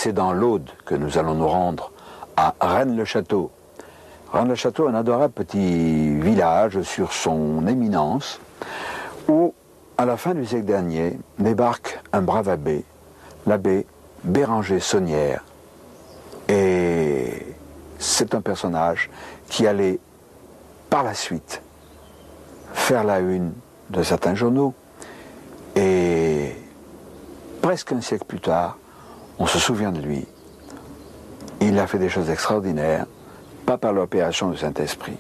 c'est dans l'Aude que nous allons nous rendre à Rennes-le-Château. Rennes-le-Château, un adorable petit village sur son éminence, où, à la fin du siècle dernier, débarque un brave abbé, l'abbé Béranger Saunière. Et c'est un personnage qui allait, par la suite, faire la une de certains journaux. Et presque un siècle plus tard, on se souvient de lui. Il a fait des choses extraordinaires, pas par l'opération du Saint-Esprit.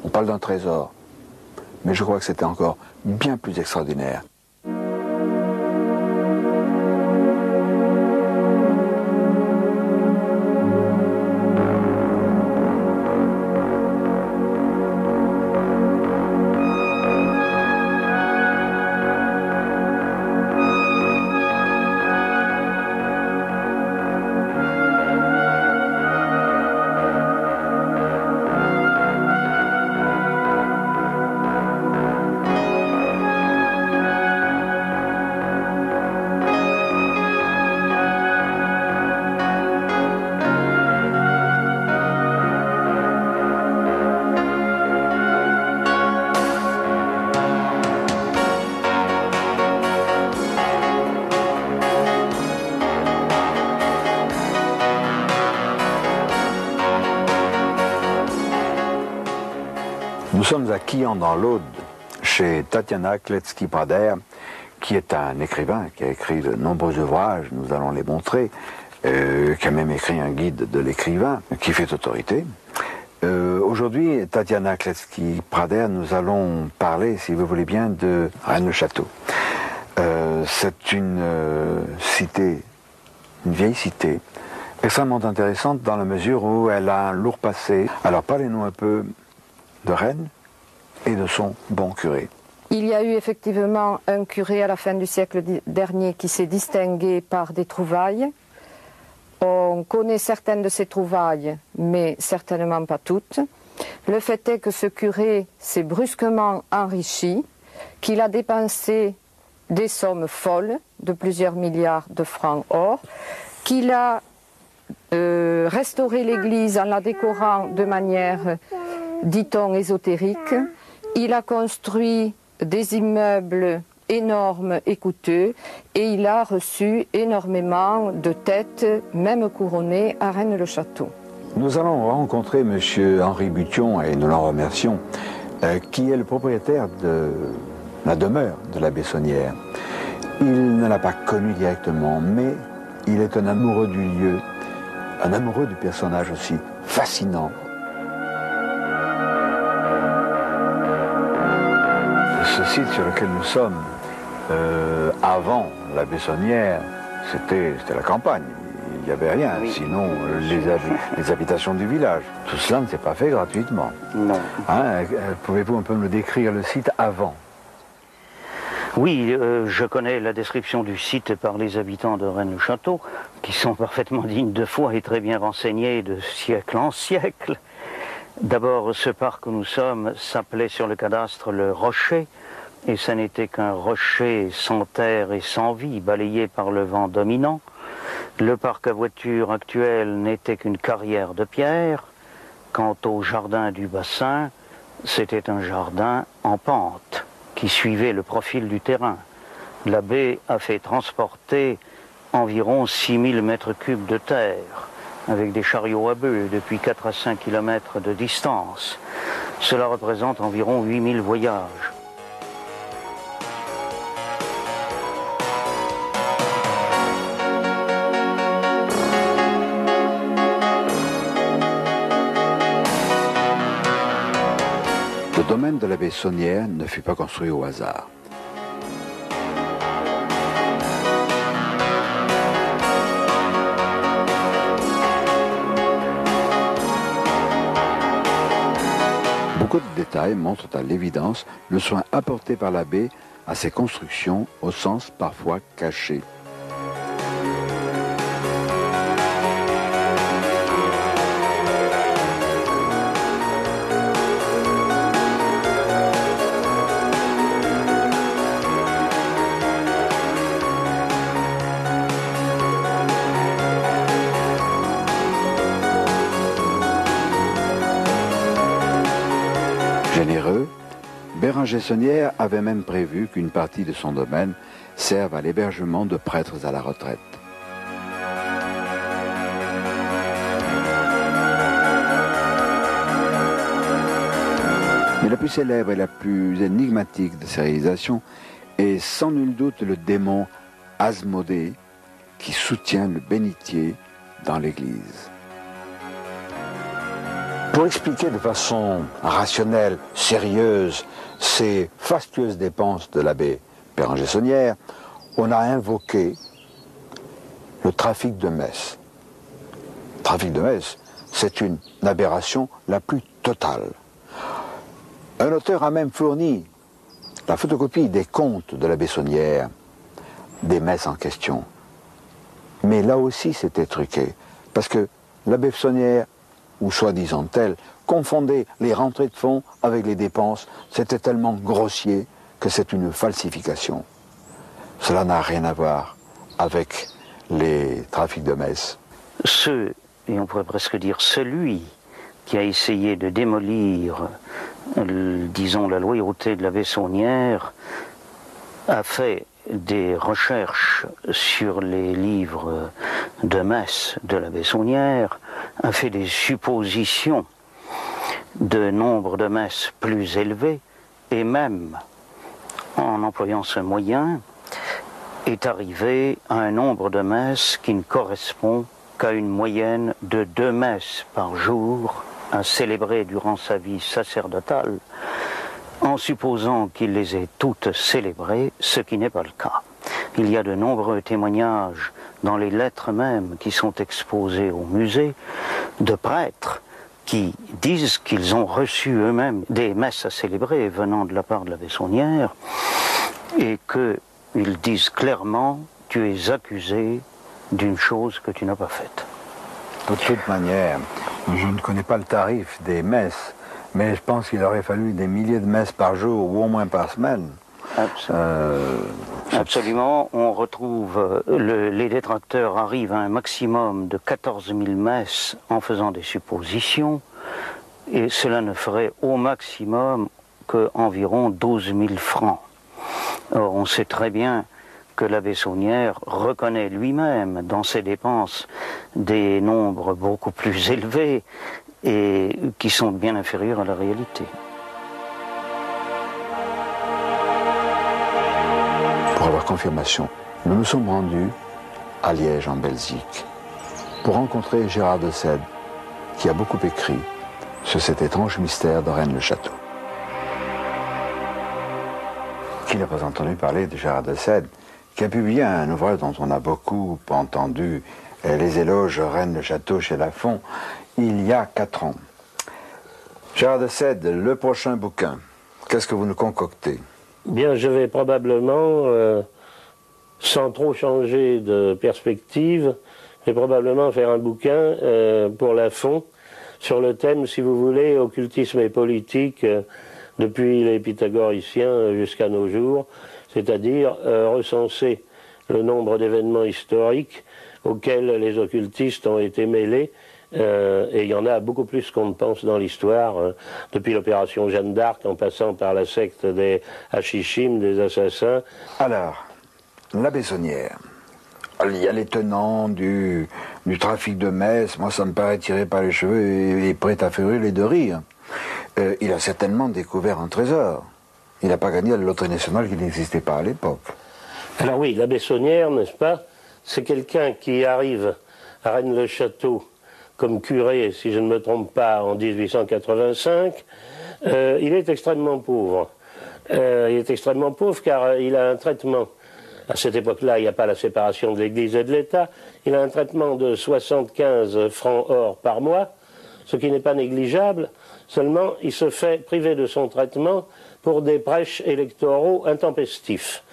On parle d'un trésor, mais je crois que c'était encore bien plus extraordinaire. Nous sommes à Quillan dans l'Aude, chez Tatiana Kletzky-Prader, qui est un écrivain qui a écrit de nombreux ouvrages, nous allons les montrer, qui a même écrit un guide de l'écrivain, qui fait autorité. Aujourd'hui, Tatiana Kletzky-Prader, nous allons parler, si vous voulez bien, de Rennes-le-Château. C'est une cité, une vieille cité, extrêmement intéressante dans la mesure où elle a un lourd passé. Alors parlez-nous un peu de Rennes et de son bon curé. Il y a eu effectivement un curé à la fin du siècle dernier qui s'est distingué par des trouvailles. On connaît certaines de ces trouvailles, mais certainement pas toutes. Le fait est que ce curé s'est brusquement enrichi, qu'il a dépensé des sommes folles de plusieurs milliards de francs or, qu'il a restauré l'église en la décorant de manière, dit-on, ésotérique. Il a construit des immeubles énormes et coûteux et il a reçu énormément de têtes, même couronnées, à Rennes-le-Château. Nous allons rencontrer M. Henri Bution, et nous l'en remercions, qui est le propriétaire de la demeure de l'abbé Saunière. Il ne l'a pas connu directement, mais il est un amoureux du lieu, un amoureux du personnage aussi, fascinant. Ce site sur lequel nous sommes, avant l'abbé Saunière, c'était la campagne. Il n'y avait rien, oui. Sinon les habitations du village. Tout cela ne s'est pas fait gratuitement. Non. Hein, pouvez-vous un peu me décrire le site avant? Oui, je connais la description du site par les habitants de Rennes-le-Château, qui sont parfaitement dignes de foi et très bien renseignés de siècle en siècle. D'abord, ce parc où nous sommes s'appelait sur le cadastre le Rocher, et ça n'était qu'un rocher sans terre et sans vie, balayé par le vent dominant. Le parc à voitures actuel n'était qu'une carrière de pierre. Quant au jardin du bassin, c'était un jardin en pente, qui suivait le profil du terrain. L'abbé a fait transporter environ 6000 mètres cubes de terre, avec des chariots à bœufs depuis 4 à 5 km de distance. Cela représente environ 8000 voyages. Le domaine de l'abbé Saunière ne fut pas construit au hasard. Beaucoup de détails montrent à l'évidence le soin apporté par l'abbé à ses constructions, au sens parfois caché. Généreux, Béranger Saunière avait même prévu qu'une partie de son domaine serve à l'hébergement de prêtres à la retraite. Mais la plus célèbre et la plus énigmatique de ces réalisations est sans nul doute le démon Asmodée qui soutient le bénitier dans l'église. Pour expliquer de façon rationnelle, sérieuse, ces fastueuses dépenses de l'abbé Béranger Saunière, on a invoqué le trafic de messes. Le trafic de messes, c'est une aberration la plus totale. Un auteur a même fourni la photocopie des comptes de l'abbé Saunière, des messes en question. Mais là aussi, c'était truqué, parce que l'abbé Saunière, ou soi-disant tel, confondait les rentrées de fonds avec les dépenses. C'était tellement grossier que c'est une falsification. Cela n'a rien à voir avec les trafics de messes. Et on pourrait presque dire celui qui a essayé de démolir, disons, la loyauté de l'abbé Saunière, a fait des recherches sur les livres de messe de l'abbé Saunière, a fait des suppositions de nombre de messes plus élevés, et même, en employant ce moyen, est arrivé à un nombre de messes qui ne correspond qu'à une moyenne de 2 messes par jour à célébrer durant sa vie sacerdotale, en supposant qu'il les ait toutes célébrées, ce qui n'est pas le cas. Il y a de nombreux témoignages dans les lettres mêmes qui sont exposées au musée de prêtres qui disent qu'ils ont reçu eux-mêmes des messes à célébrer venant de la part de l'abbé Saunière et qu'ils disent clairement « tu es accusé d'une chose que tu n'as pas faite ». De toute manière, je ne connais pas le tarif des messes, mais je pense qu'il aurait fallu des milliers de messes par jour ou au moins par semaine. Absolument. On retrouve, les détracteurs arrivent à un maximum de 14 000 messes en faisant des suppositions, et cela ne ferait au maximum qu'environ 12 000 francs. Or, on sait très bien que l'abbé Saunière reconnaît lui-même dans ses dépenses des nombres beaucoup plus élevés et qui sont bien inférieurs à la réalité. Pour avoir confirmation, nous nous sommes rendus à Liège, en Belgique, pour rencontrer Gérard de Sède, qui a beaucoup écrit sur cet étrange mystère de Rennes-le-Château. Qui n'a pas entendu parler de Gérard de Sède, qui a publié un ouvrage dont on a beaucoup entendu, les éloges Rennes-le-Château chez Lafon, il y a 4 ans. Gérard de Sède, le prochain bouquin, qu'est-ce que vous nous concoctez? Bien, je vais probablement, sans trop changer de perspective, je vais probablement faire un bouquin pour Lafon sur le thème, si vous voulez, occultisme et politique depuis les pythagoriciens jusqu'à nos jours, c'est-à-dire recenser le nombre d'événements historiques auxquels les occultistes ont été mêlés. Et il y en a beaucoup plus qu'on ne pense dans l'histoire, depuis l'opération Jeanne d'Arc, en passant par la secte des Hachichim, des assassins. Alors, l'abbé Saunière, il y a les tenants du trafic de messes, moi ça me paraît tiré par les cheveux et prêt à faire hurler de rire. Il a certainement découvert un trésor. Il n'a pas gagné à la loterie nationale qui n'existait pas à l'époque. Alors oui, l'abbé Saunière, n'est-ce pas, c'est quelqu'un qui arrive à Rennes-le-Château comme curé, si je ne me trompe pas, en 1885, il est extrêmement pauvre. Il est extrêmement pauvre car il a un traitement, à cette époque-là, il n'y a pas la séparation de l'Église et de l'État, il a un traitement de 75 francs or par mois, ce qui n'est pas négligeable, seulement il se fait priver de son traitement pour des prêches électoraux intempestifs.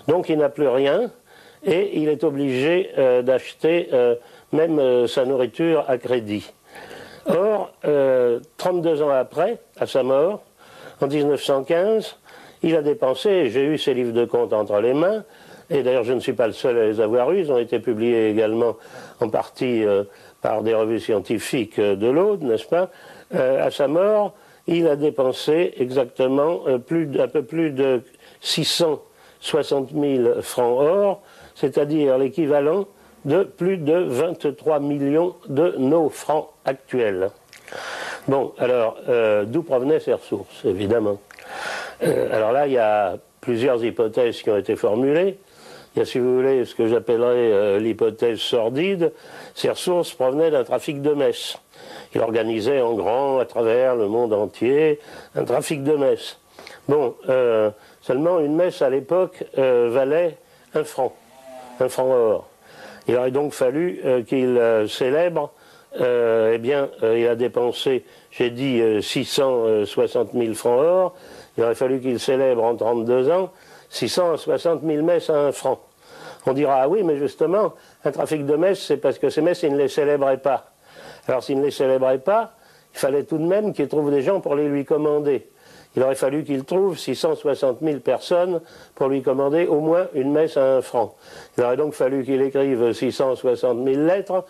Donc il n'a plus rien et il est obligé d'acheter même sa nourriture à crédit. Or, 32 ans après, à sa mort, en 1915, il a dépensé, j'ai eu ses livres de compte entre les mains, et d'ailleurs je ne suis pas le seul à les avoir eus, ils ont été publiés également en partie par des revues scientifiques de l'Aude, n'est-ce pas? À sa mort, il a dépensé exactement un peu plus de 660 000 francs or, c'est-à-dire l'équivalent de plus de 23 millions de nos francs actuels. Bon, alors, d'où provenaient ces ressources, évidemment? Alors là, il y a plusieurs hypothèses qui ont été formulées. Il y a, si vous voulez, ce que j'appellerais l'hypothèse sordide. Ces ressources provenaient d'un trafic de messes. Il organisait en grand, à travers le monde entier, un trafic de messes. Bon, seulement une messe à l'époque valait un franc or. Il aurait donc fallu qu'il célèbre, il a dépensé, j'ai dit 660 000 francs or, il aurait fallu qu'il célèbre en 32 ans 660 000 messes à 1 franc. On dira, ah oui, mais justement, un trafic de messes, c'est parce que ces messes, il ne les célébrait pas. Alors s'il ne les célébrait pas, il fallait tout de même qu'il trouve des gens pour les lui commander. Il aurait fallu qu'il trouve 660 000 personnes pour lui commander au moins une messe à 1 franc. Il aurait donc fallu qu'il écrive 660 000 lettres,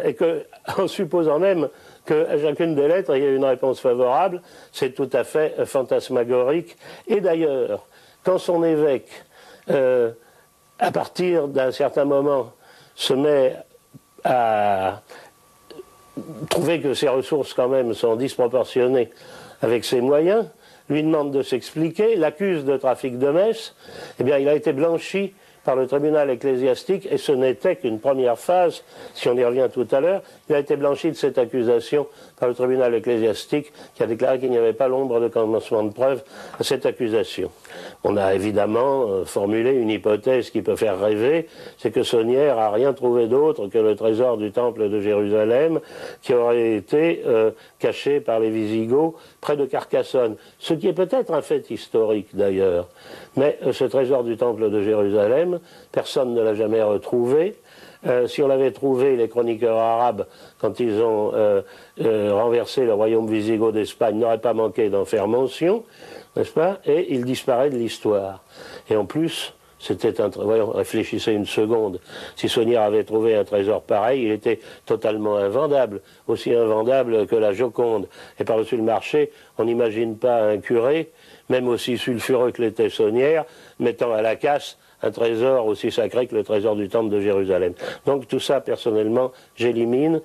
et que, en supposant même qu'à chacune des lettres, il y ait une réponse favorable, c'est tout à fait fantasmagorique. Et d'ailleurs, quand son évêque, à partir d'un certain moment, se met à trouver que ses ressources quand même sont disproportionnées avec ses moyens, lui demande de s'expliquer, l'accuse de trafic de messes, eh bien il a été blanchi par le tribunal ecclésiastique, et ce n'était qu'une première phase, si on y revient tout à l'heure, il a été blanchi de cette accusation par le tribunal ecclésiastique qui a déclaré qu'il n'y avait pas l'ombre de commencement de preuve à cette accusation. On a évidemment formulé une hypothèse qui peut faire rêver, c'est que Saunière n'a rien trouvé d'autre que le trésor du temple de Jérusalem qui aurait été caché par les Visigoths près de Carcassonne, ce qui est peut-être un fait historique d'ailleurs. Mais ce trésor du temple de Jérusalem, personne ne l'a jamais retrouvé. Si on l'avait trouvé, les chroniqueurs arabes, quand ils ont renversé le royaume wisigoth d'Espagne, n'auraient pas manqué d'en faire mention, n'est-ce pas? Et il disparaît de l'histoire. Et en plus, c'était un... Voyons, réfléchissez une seconde. Si Saunière avait trouvé un trésor pareil, il était totalement invendable, aussi invendable que la Joconde. Et par-dessus le marché, on n'imagine pas un curé, même aussi sulfureux que l'était Saunière, mettant à la casse un trésor aussi sacré que le trésor du temple de Jérusalem. Donc tout ça, personnellement, j'élimine.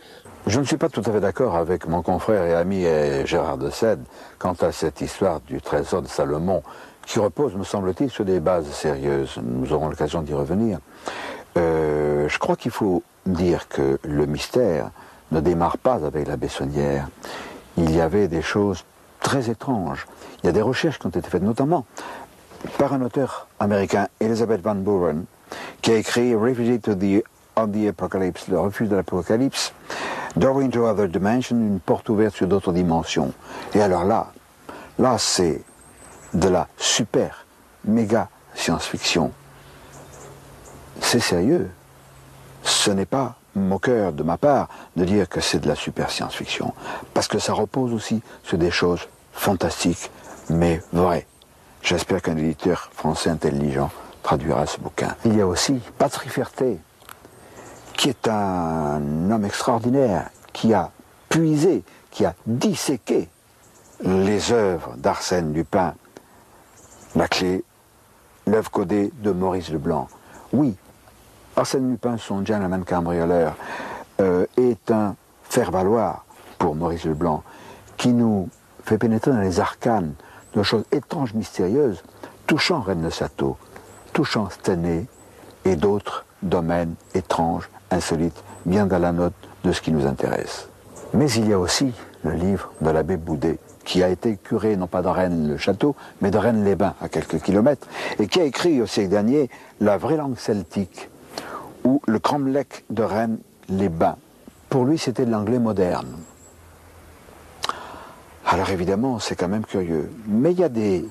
Je ne suis pas tout à fait d'accord avec mon confrère et ami Gérard de Sède quant à cette histoire du trésor de Salomon, qui repose, me semble-t-il, sur des bases sérieuses. Nous aurons l'occasion d'y revenir. Je crois qu'il faut dire que le mystère ne démarre pas avec l'abbé Saunière. Il y avait des choses très étranges. Il y a des recherches qui ont été faites, notamment par un auteur américain, Elizabeth Van Buren, qui a écrit Refugee of the Apocalypse, le refuge de l'Apocalypse, Doorway into Other Dimension, une porte ouverte sur d'autres dimensions. Et alors là c'est de la super, méga science-fiction. C'est sérieux. Ce n'est pas moqueur de ma part de dire que c'est de la super science-fiction, parce que ça repose aussi sur des choses fantastiques, mais vraies. J'espère qu'un éditeur français intelligent traduira ce bouquin. Il y a aussi Patrick Ferté, qui est un homme extraordinaire, qui a puisé, qui a disséqué les œuvres d'Arsène Lupin. La clé, l'œuvre codée de Maurice Leblanc. Oui, Arsène Lupin, son gentleman cambrioleur, est un faire-valoir pour Maurice Leblanc, qui nous fait pénétrer dans les arcanes de choses étranges, mystérieuses, touchant Rennes-le-Château, touchant Stenay et d'autres domaines étranges, insolites, bien dans la note de ce qui nous intéresse. Mais il y a aussi le livre de l'abbé Boudet, qui a été curé non pas de Rennes-le-Château, mais de Rennes-les-Bains, à quelques kilomètres, et qui a écrit au siècle dernier La vraie langue celtique, ou le cromlech de Rennes-les-Bains. Pour lui, c'était de l'anglais moderne. Alors évidemment, c'est quand même curieux. Mais il y a des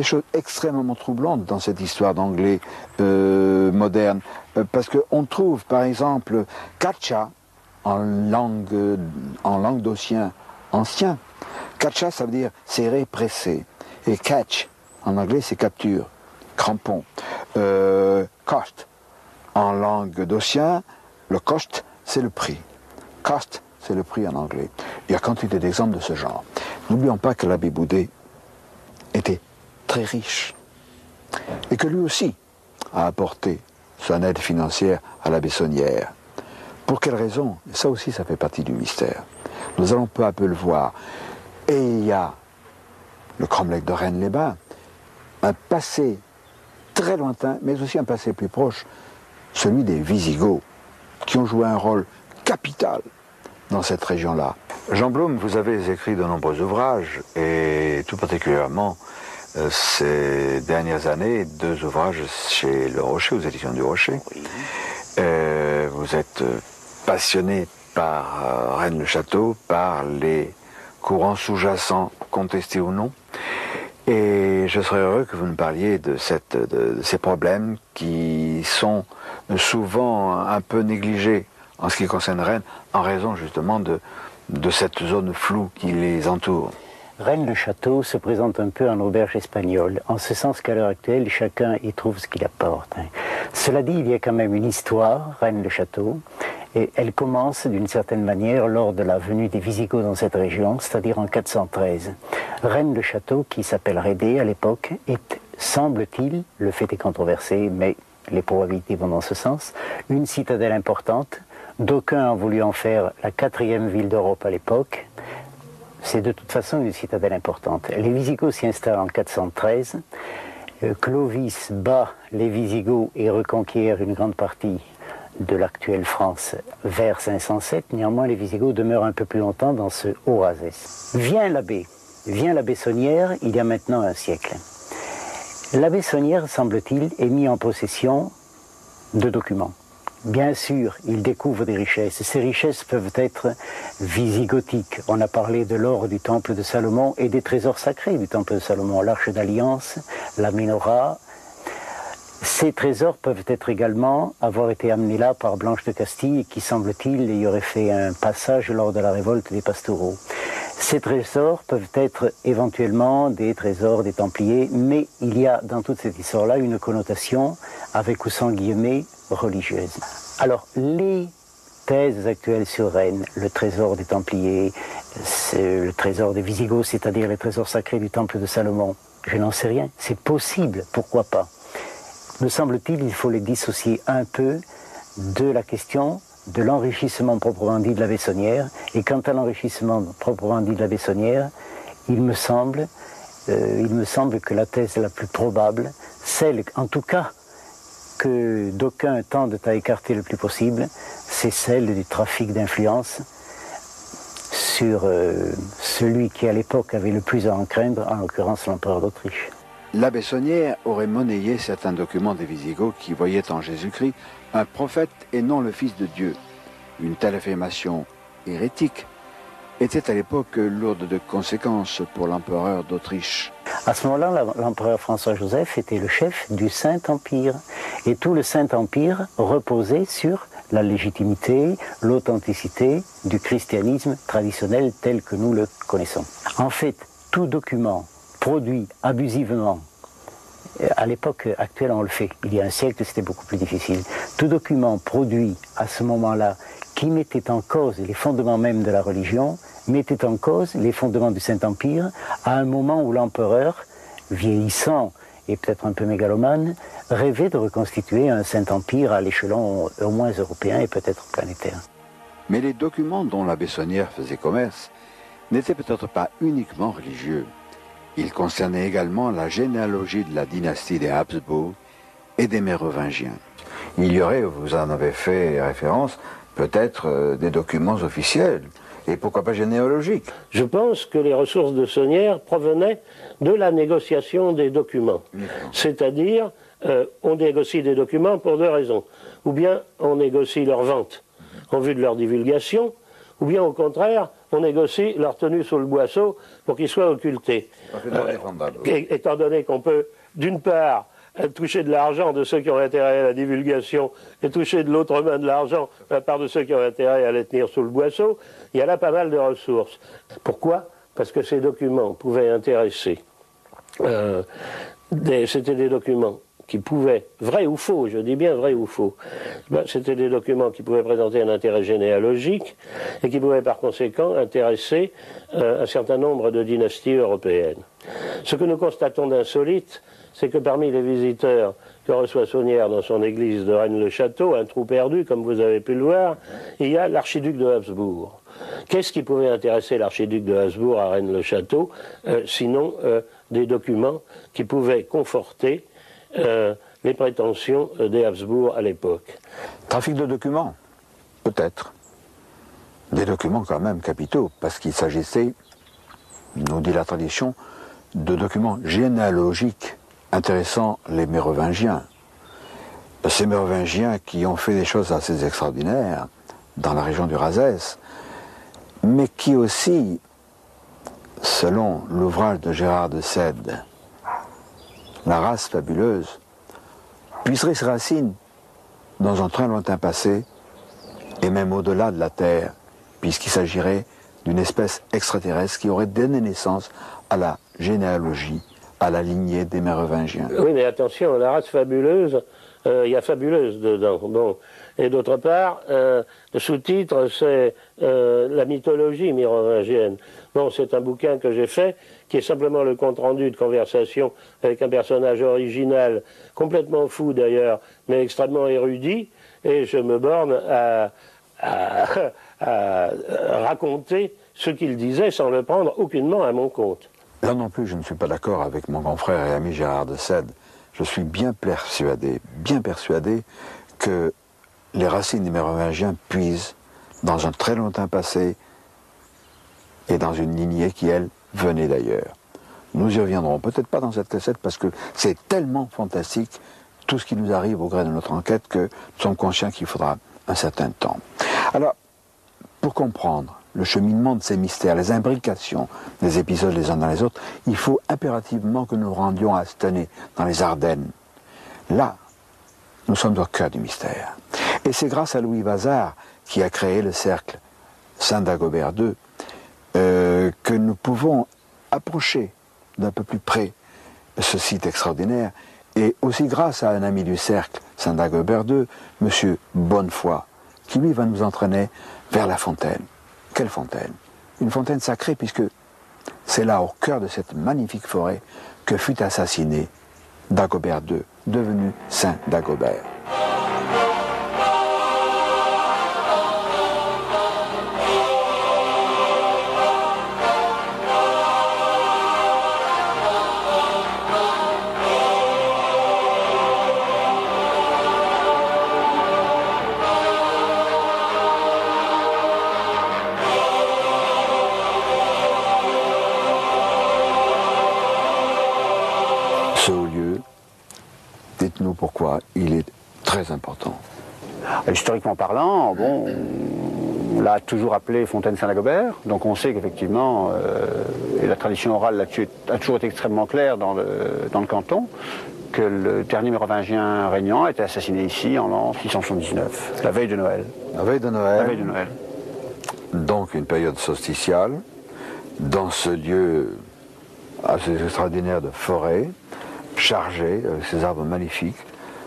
choses extrêmement troublantes dans cette histoire d'anglais moderne. Parce qu'on trouve, par exemple, Katcha en languedocien ancien. Katcha, ça veut dire serrer, presser. Et catch, en anglais, c'est capture, crampon. Cost, en languedocien, le cost, c'est le prix. Cost, c'est le prix en anglais. Il y a quantité d'exemples de ce genre. N'oublions pas que l'abbé Boudet était très riche et que lui aussi a apporté son aide financière à la Bessonnière. Pour quelle raison? Ça aussi, ça fait partie du mystère. Nous allons peu à peu le voir. Et il y a le cromlech de Rennes-les-Bains, un passé très lointain, mais aussi un passé plus proche, celui des Visigoths, qui ont joué un rôle capital dans cette région-là. Jean Blum, vous avez écrit de nombreux ouvrages, et tout particulièrement ces dernières années, 2 ouvrages chez Le Rocher, aux éditions du Rocher. Oui. Vous êtes passionné par Rennes-le-Château, par les courants sous-jacents, contestés ou non. Et je serais heureux que vous nous parliez de ces problèmes qui sont souvent un peu négligés en ce qui concerne Rennes, en raison justement de cette zone floue qui les entoure. Rennes-le-Château se présente un peu en auberge espagnole, en ce sens qu'à l'heure actuelle, chacun y trouve ce qu'il apporte. Cela dit, il y a quand même une histoire, Rennes-le-Château, et elle commence d'une certaine manière lors de la venue des Visigoths dans cette région, c'est-à-dire en 413. Rennes-le-Château, qui s'appelle Rédé à l'époque, est, semble-t-il, le fait est controversé, mais les probabilités vont dans ce sens, une citadelle importante. D'aucuns ont voulu en faire la 4e ville d'Europe à l'époque. C'est de toute façon une citadelle importante. Les Visigoths s'y installent en 413. Clovis bat les Visigoths et reconquiert une grande partie de l'actuelle France vers 507. Néanmoins, les Visigoths demeurent un peu plus longtemps dans ce Haut-Razès. Vient la Bessonnière, il y a maintenant un siècle. La Bessonnière, semble-t-il, est mise en possession de documents. Bien sûr, il découvre des richesses. Ces richesses peuvent être visigothiques. On a parlé de l'or du temple de Salomon et des trésors sacrés du temple de Salomon, l'arche d'alliance, la menorah. Ces trésors peuvent être également avoir été amenés là par Blanche de Castille, qui, semble-t-il, y aurait fait un passage lors de la révolte des pastoraux. Ces trésors peuvent être éventuellement des trésors des Templiers, mais il y a dans toute cette histoire-là une connotation, avec ou sans guillemets, religieuse. Alors, les thèses actuelles sur Rennes, le trésor des Templiers, le trésor des Visigoths, c'est-à-dire les trésors sacrés du temple de Salomon, je n'en sais rien. C'est possible, pourquoi pas. Me semble-t-il, il faut les dissocier un peu de la question de l'enrichissement proprement dit de la Bessonnière. Et quant à l'enrichissement proprement dit de la Bessonnière, il me semble que la thèse la plus probable, celle en tout cas que d'aucuns tendent à écarter le plus possible, c'est celle du trafic d'influence sur celui qui à l'époque avait le plus à en craindre, en l'occurrence l'empereur d'Autriche. La Bessonnière aurait monnayé certains documents des Visigoths qui voyaient en Jésus-Christ un prophète et non le Fils de Dieu. Une telle affirmation hérétique était à l'époque lourde de conséquences pour l'empereur d'Autriche. À ce moment-là, l'empereur François-Joseph était le chef du Saint-Empire. Et tout le Saint-Empire reposait sur la légitimité, l'authenticité du christianisme traditionnel tel que nous le connaissons. En fait, tout document produit abusivement, à l'époque actuelle on le fait, il y a un siècle c'était beaucoup plus difficile, tout document produit à ce moment-là qui mettait en cause les fondements même de la religion, mettait en cause les fondements du Saint-Empire à un moment où l'empereur, vieillissant et peut-être un peu mégalomane, rêvait de reconstituer un Saint-Empire à l'échelon au moins européen et peut-être planétaire. Mais les documents dont la Bessonnière faisait commerce n'étaient peut-être pas uniquement religieux. Ils concernaient également la généalogie de la dynastie des Habsbourg et des Mérovingiens. Il y aurait, vous en avez fait référence, peut-être des documents officiels, et pourquoi pas généalogiques. Je pense que les ressources de Sonnière provenaient de la négociation des documents. C'est-à-dire, on négocie des documents pour 2 raisons. Ou bien on négocie leur vente en vue de leur divulgation, ou bien au contraire, on négocie leur tenue sous le boisseau pour qu'ils soient occultés. Étant donné qu'on peut, d'une part, toucher de l'argent de ceux qui ont intérêt à la divulgation et toucher de l'autre main de l'argent de la part de ceux qui ont intérêt à les tenir sous le boisseau, il y a là pas mal de ressources. Pourquoi? Parce que ces documents pouvaient intéresser. C'était des documents qui pouvaient, vrai ou faux, je dis bien vrai ou faux, c'était des documents qui pouvaient présenter un intérêt généalogique et qui pouvaient par conséquent intéresser un certain nombre de dynasties européennes. Ce que nous constatons d'insolite, c'est que parmi les visiteurs que reçoit Saunière dans son église de Rennes-le-Château, un trou perdu, comme vous avez pu le voir, il y a l'archiduc de Habsbourg. Qu'est-ce qui pouvait intéresser l'archiduc de Habsbourg à Rennes-le-Château, sinon des documents qui pouvaient conforter les prétentions des Habsbourg à l'époque? Trafic de documents, peut-être. Des documents quand même capitaux, parce qu'il s'agissait, nous dit la tradition, de documents généalogiques intéressant les Mérovingiens. Ces Mérovingiens qui ont fait des choses assez extraordinaires dans la région du Razès, mais qui aussi, selon l'ouvrage de Gérard de Sède, La race fabuleuse, puiserait ses racines dans un très lointain passé, et même au-delà de la Terre, puisqu'il s'agirait d'une espèce extraterrestre qui aurait donné naissance à la généalogie, à la lignée des Mérovingiens. Oui, mais attention, la race fabuleuse, il y a fabuleuse dedans. Bon. Et d'autre part, le sous-titre, c'est la mythologie mérovingienne. Bon, c'est un bouquin que j'ai fait, qui est simplement le compte-rendu de conversation avec un personnage original, complètement fou d'ailleurs, mais extrêmement érudit, et je me borne à raconter ce qu'il disait sans le prendre aucunement à mon compte. Là non plus, je ne suis pas d'accord avec mon grand frère et ami Gérard de Sède. Je suis bien persuadé que les racines des Mérovingiens puisent dans un très lointain passé et dans une lignée qui, elle, venait d'ailleurs. Nous y reviendrons, peut-être pas dans cette cassette, parce que c'est tellement fantastique, tout ce qui nous arrive au gré de notre enquête, que nous sommes conscients qu'il faudra un certain temps. Alors, pour comprendre le cheminement de ces mystères, les imbrications des épisodes les uns dans les autres, il faut impérativement que nous nous rendions à Stenay, dans les Ardennes. Là, nous sommes au cœur du mystère. Et c'est grâce à Louis Vazard, qui a créé le cercle Saint-Dagobert II, que nous pouvons approcher d'un peu plus près ce site extraordinaire, et aussi grâce à un ami du cercle Saint-Dagobert II, M. Bonnefoy, qui lui va nous entraîner vers la fontaine. Quelle fontaine? Une fontaine sacrée, puisque c'est là, au cœur de cette magnifique forêt, que fut assassiné Dagobert II, devenu Saint Dagobert. Ce haut lieu, dites-nous pourquoi il est très important. Historiquement parlant, bon, on l'a toujours appelé Fontaine Saint-Dagobert, donc on sait qu'effectivement, et la tradition orale là-dessus a toujours été extrêmement claire dans le canton, que le dernier mérovingien régnant a été assassiné ici en l'an 679, la veille de Noël. La veille de Noël. La veille de Noël. Donc une période solsticiale, dans ce lieu assez extraordinaire de forêt, chargé, avec ces arbres magnifiques.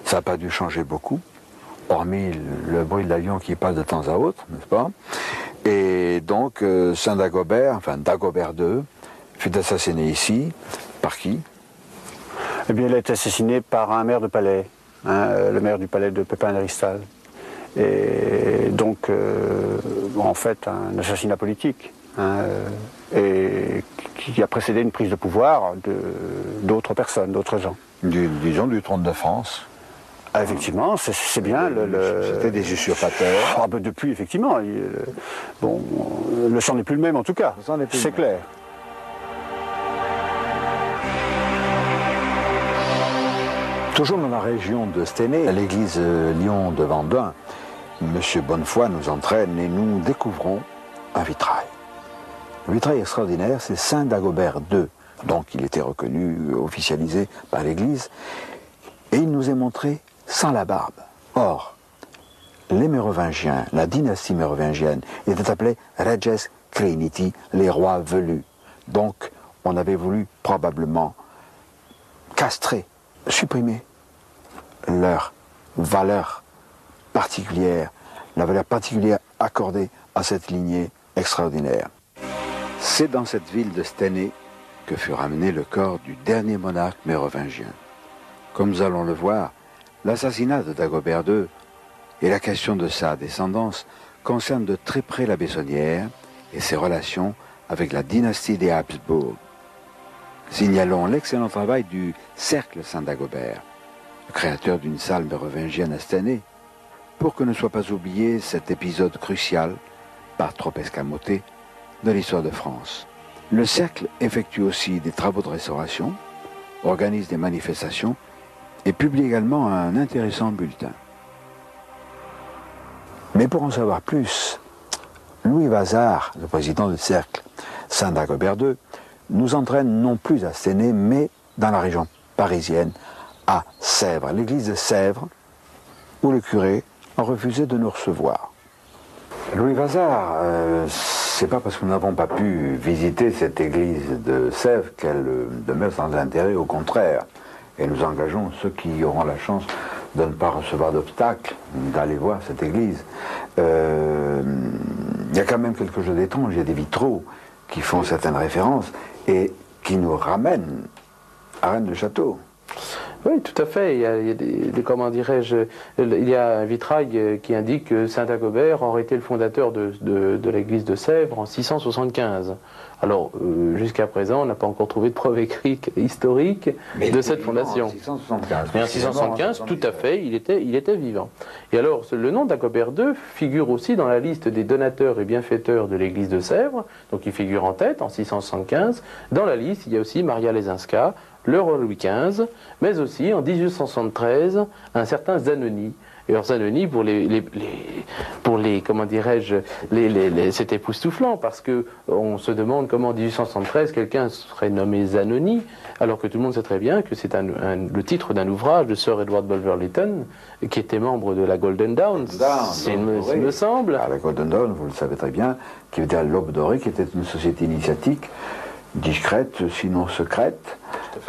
Ça n'a pas dû changer beaucoup, hormis le bruit de l'avion qui passe de temps à autre, n'est-ce pas? Et donc, Saint Dagobert, enfin Dagobert II, fut assassiné ici. Par qui? Eh bien, il a été assassiné par un maire de palais, le maire du palais de Pépin d'Héristal. Et donc, en fait, un assassinat politique. Et qui a précédé une prise de pouvoir d'autres personnes, d'autres gens. Disons du trône de France. Ah, effectivement, c'est bien C'était des usurpateurs. Ah, ben depuis, effectivement. Bon, le sang n'est plus le même en tout cas, c'est clair. Toujours dans la région de Stenay, à l'église Lyon de Vendun, M. Bonnefoy nous entraîne et nous découvrons un vitrail. Le vitrail extraordinaire, c'est Saint Dagobert II. Donc il était reconnu, officialisé par l'Église. Et il nous est montré sans la barbe. Or, les Mérovingiens, la dynastie mérovingienne, étaient appelés Reges Criniti, les rois velus. Donc on avait voulu probablement castrer, supprimer leur valeur particulière, la valeur particulière accordée à cette lignée extraordinaire. C'est dans cette ville de Stenay que fut ramené le corps du dernier monarque mérovingien. Comme nous allons le voir, l'assassinat de Dagobert II et la question de sa descendance concernent de très près la Bessonnière et ses relations avec la dynastie des Habsbourg. Signalons l'excellent travail du Cercle Saint-Dagobert, le créateur d'une salle mérovingienne à Stenay, pour que ne soit pas oublié cet épisode crucial, par trop escamoté, de l'histoire de France. Le Cercle effectue aussi des travaux de restauration, organise des manifestations et publie également un intéressant bulletin. Mais pour en savoir plus, Louis Vazard, le président du Cercle Saint-Dagobert II, nous entraîne non plus à Stenay, mais dans la région parisienne, à Sèvres, l'église de Sèvres, où le curé a refusé de nous recevoir. Louis Vazard, c'est pas parce que nous n'avons pas pu visiter cette église de Sèvres qu'elle demeure sans intérêt, au contraire. Et nous engageons ceux qui auront la chance de ne pas recevoir d'obstacles, d'aller voir cette église. Il y a quand même quelque chose d'étrange, il y a des vitraux qui font certaines références et qui nous ramènent à Rennes-le-Château. Oui, tout à fait. Il y a comment dirais-je, il y a un vitrail qui indique que Saint Dagobert aurait été le fondateur de l'église de Sèvres en 675. Alors, jusqu'à présent, on n'a pas encore trouvé de preuve écrite historique de cette fondation. En 675. Mais en 675, tout à fait, il était vivant. Et alors, le nom Dagobert II figure aussi dans la liste des donateurs et bienfaiteurs de l'église de Sèvres, donc il figure en tête en 675. Dans la liste, il y a aussi Maria Lesinska, le roi Louis XV, mais aussi en 1873, un certain Zanoni. Et alors Zanoni, pour les comment dirais-je, c'est époustouflant, parce que on se demande comment en 1873 quelqu'un serait nommé Zanoni, alors que tout le monde sait très bien que c'est le titre d'un ouvrage de Sir Edward Bulwer-Lytton, qui était membre de la Golden Dawn, il me semble. Ah, la Golden Dawn, vous le savez très bien, qui était à l'Aube dorée, qui était une société initiatique, discrète, sinon secrète,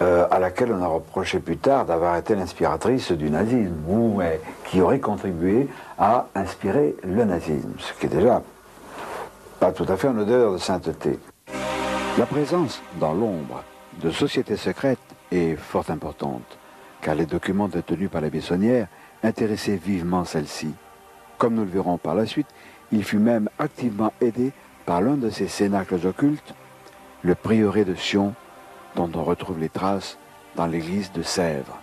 à laquelle on a reproché plus tard d'avoir été l'inspiratrice du nazisme, ou qui aurait contribué à inspirer le nazisme, ce qui est déjà pas tout à fait en odeur de sainteté. La présence dans l'ombre de sociétés secrètes est fort importante, car les documents détenus par la Bessonnière intéressaient vivement celle-ci. Comme nous le verrons par la suite, il fut même activement aidé par l'un de ces cénacles occultes, le prieuré de Sion, dont on retrouve les traces dans l'église de Sèvres.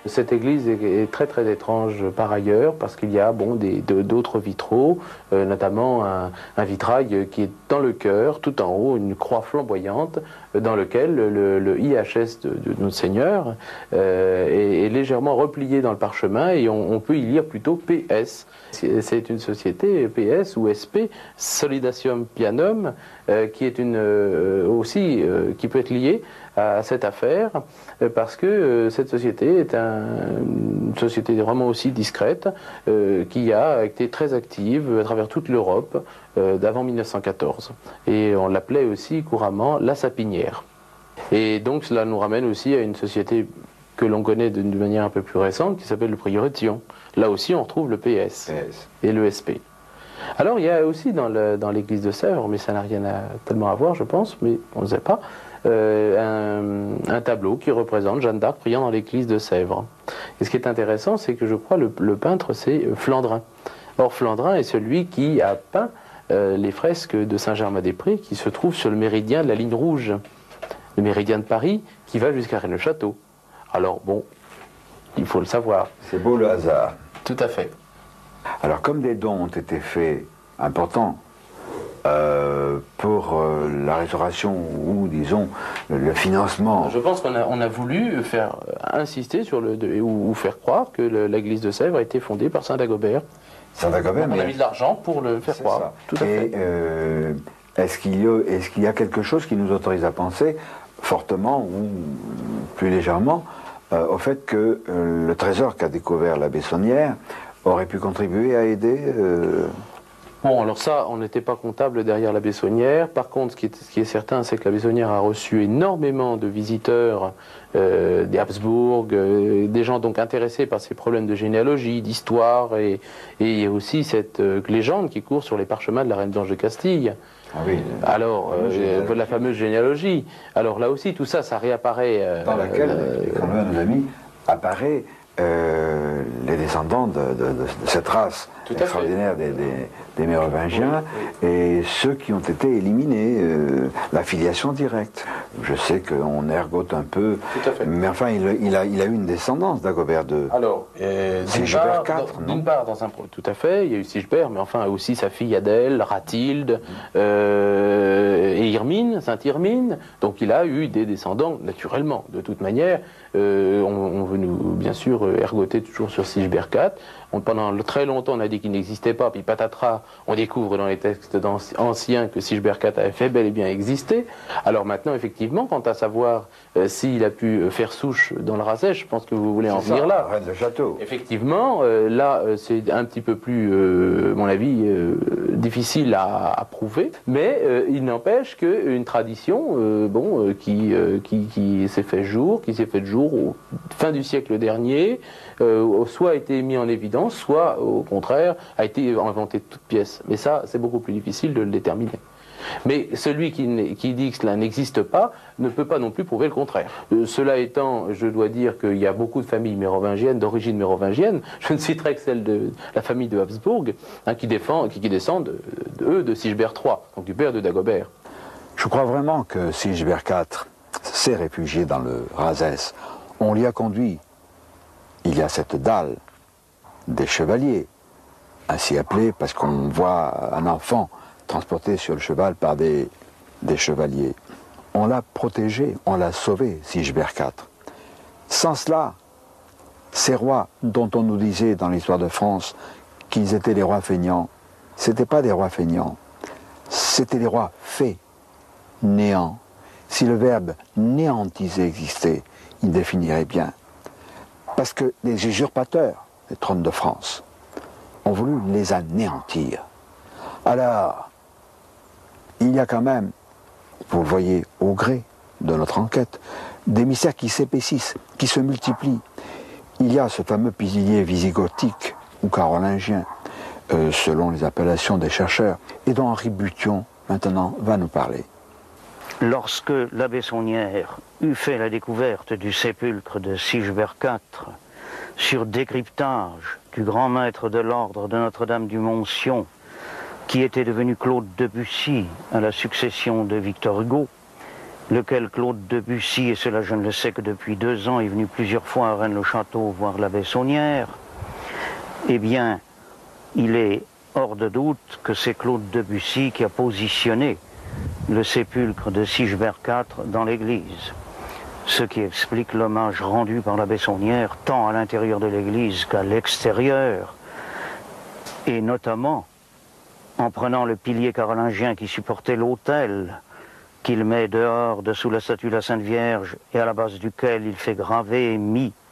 Cette église est très très étrange par ailleurs, parce qu'il y a d'autres vitraux, notamment un vitrail qui est dans le chœur, tout en haut, une croix flamboyante, dans lequel le IHS de notre Seigneur est légèrement replié dans le parchemin, et on peut y lire plutôt PS. C'est une société PS ou SP, Solidatium Pianum, qui est aussi qui peut être liée à cette affaire, parce que cette société est une société vraiment aussi discrète, qui a été très active à travers toute l'Europe d'avant 1914. Et on l'appelait aussi couramment la Sapinière. Et donc cela nous ramène aussi à une société que l'on connaît d'une manière un peu plus récente, qui s'appelle le prieuré de Sion. Là aussi on retrouve le PS et le SP. Alors il y a aussi dans l'église de Sèvres, mais ça n'a rien tellement à voir je pense, mais on ne sait pas, un tableau qui représente Jeanne d'Arc priant dans l'église de Sèvres. Et ce qui est intéressant, c'est que je crois le peintre c'est Flandrin. Or Flandrin est celui qui a peint les fresques de Saint-Germain-des-Prés qui se trouvent sur le méridien de la ligne rouge, le méridien de Paris qui va jusqu'à Rennes-le-Château. Alors bon, il faut le savoir. C'est beau le hasard. Tout à fait. Alors comme des dons ont été faits importants pour la restauration ou disons le financement. Je pense qu'on a voulu faire insister sur ou faire croire que l'église de Sèvres a été fondée par Saint Dagobert. Saint Dagobert, on a mis de l'argent pour le faire croire. Ça. Tout à fait. Est-ce qu'il y a quelque chose qui nous autorise à penser fortement ou plus légèrement au fait que le trésor qu'a découvert la Bessonnière aurait pu contribuer à aider Bon, alors ça, on n'était pas comptable derrière la Bessonnière. Par contre, ce qui est certain, c'est que la Bessonnière a reçu énormément de visiteurs des Habsbourg, des gens donc intéressés par ces problèmes de généalogie, d'histoire, et il y a aussi cette légende qui court sur les parchemins de la reine Blanche de Castille. Ah oui, alors, la fameuse généalogie. Alors là aussi, tout ça, ça réapparaît. Dans laquelle, quand nos amis, apparaît les descendants de cette race extraordinaire des Mérovingiens, et ceux qui ont été éliminés, la filiation directe. Je sais qu'on ergote un peu, mais enfin il a eu une descendance d'Agobert II. Alors, Sigebert IV, non? D'une part, tout à fait, il y a eu Sigebert, mais enfin aussi sa fille Adèle, Rathilde, et Irmine, Sainte-Irmine, donc il a eu des descendants, naturellement, de toute manière. On veut bien sûr ergoter toujours sur Sigebert IV. Pendant très longtemps, on a dit qu'il n'existait pas, puis patatras, on découvre dans les textes anciens que Sigebert IV avait fait bel et bien exister. Alors maintenant, effectivement, quant à savoir s'il a pu faire souche dans le Razès, je pense que vous voulez en venir là. Rennes le Château. Effectivement, là, c'est un petit peu plus, à mon avis, difficile à prouver, mais il n'empêche qu'une tradition qui s'est fait jour, au fin du siècle dernier, soit a été mis en évidence, soit au contraire a été inventé de toutes pièces. Mais ça, c'est beaucoup plus difficile de le déterminer. Mais celui qui dit que cela n'existe pas ne peut pas non plus prouver le contraire. Cela étant, je dois dire qu'il y a beaucoup de familles mérovingiennes, d'origine mérovingienne. Je ne citerai que celle de la famille de Habsbourg, qui descendent de Sigebert III, donc du père de Dagobert. Je crois vraiment que Sigebert IV s'est réfugié dans le Razès. On l'y a conduit. Il y a cette dalle des chevaliers, ainsi appelée parce qu'on voit un enfant transporté sur le cheval par des chevaliers. On l'a protégé, on l'a sauvé, Sigebert IV. Sans cela, ces rois dont on nous disait dans l'histoire de France qu'ils étaient des rois feignants, ce n'étaient pas des rois feignants, c'étaient des rois faits, néants. Si le verbe néantiser existait, il définirait bien. Parce que les usurpateurs des trônes de France ont voulu les anéantir. Alors, il y a quand même, vous le voyez au gré de notre enquête, des mystères qui s'épaississent, qui se multiplient. Il y a ce fameux pilier visigothique ou carolingien, selon les appellations des chercheurs, et dont Henri Bution, maintenant, va nous parler. Lorsque la Bessonnière eut fait la découverte du sépulcre de Sigebert IV, sur décryptage du grand maître de l'ordre de Notre-Dame du Mont-Sion, qui était devenu Claude Debussy à la succession de Victor Hugo, lequel Claude Debussy, et cela je ne le sais que depuis 2 ans, est venu plusieurs fois à Rennes-le-Château voir la Bessonnière, eh bien, il est hors de doute que c'est Claude Debussy qui a positionné le sépulcre de Sigebert IV dans l'église. Ce qui explique l'hommage rendu par la Bessonnière tant à l'intérieur de l'église qu'à l'extérieur, et notamment en prenant le pilier carolingien qui supportait l'autel, qu'il met dehors dessous la statue de la Sainte Vierge et à la base duquel il fait graver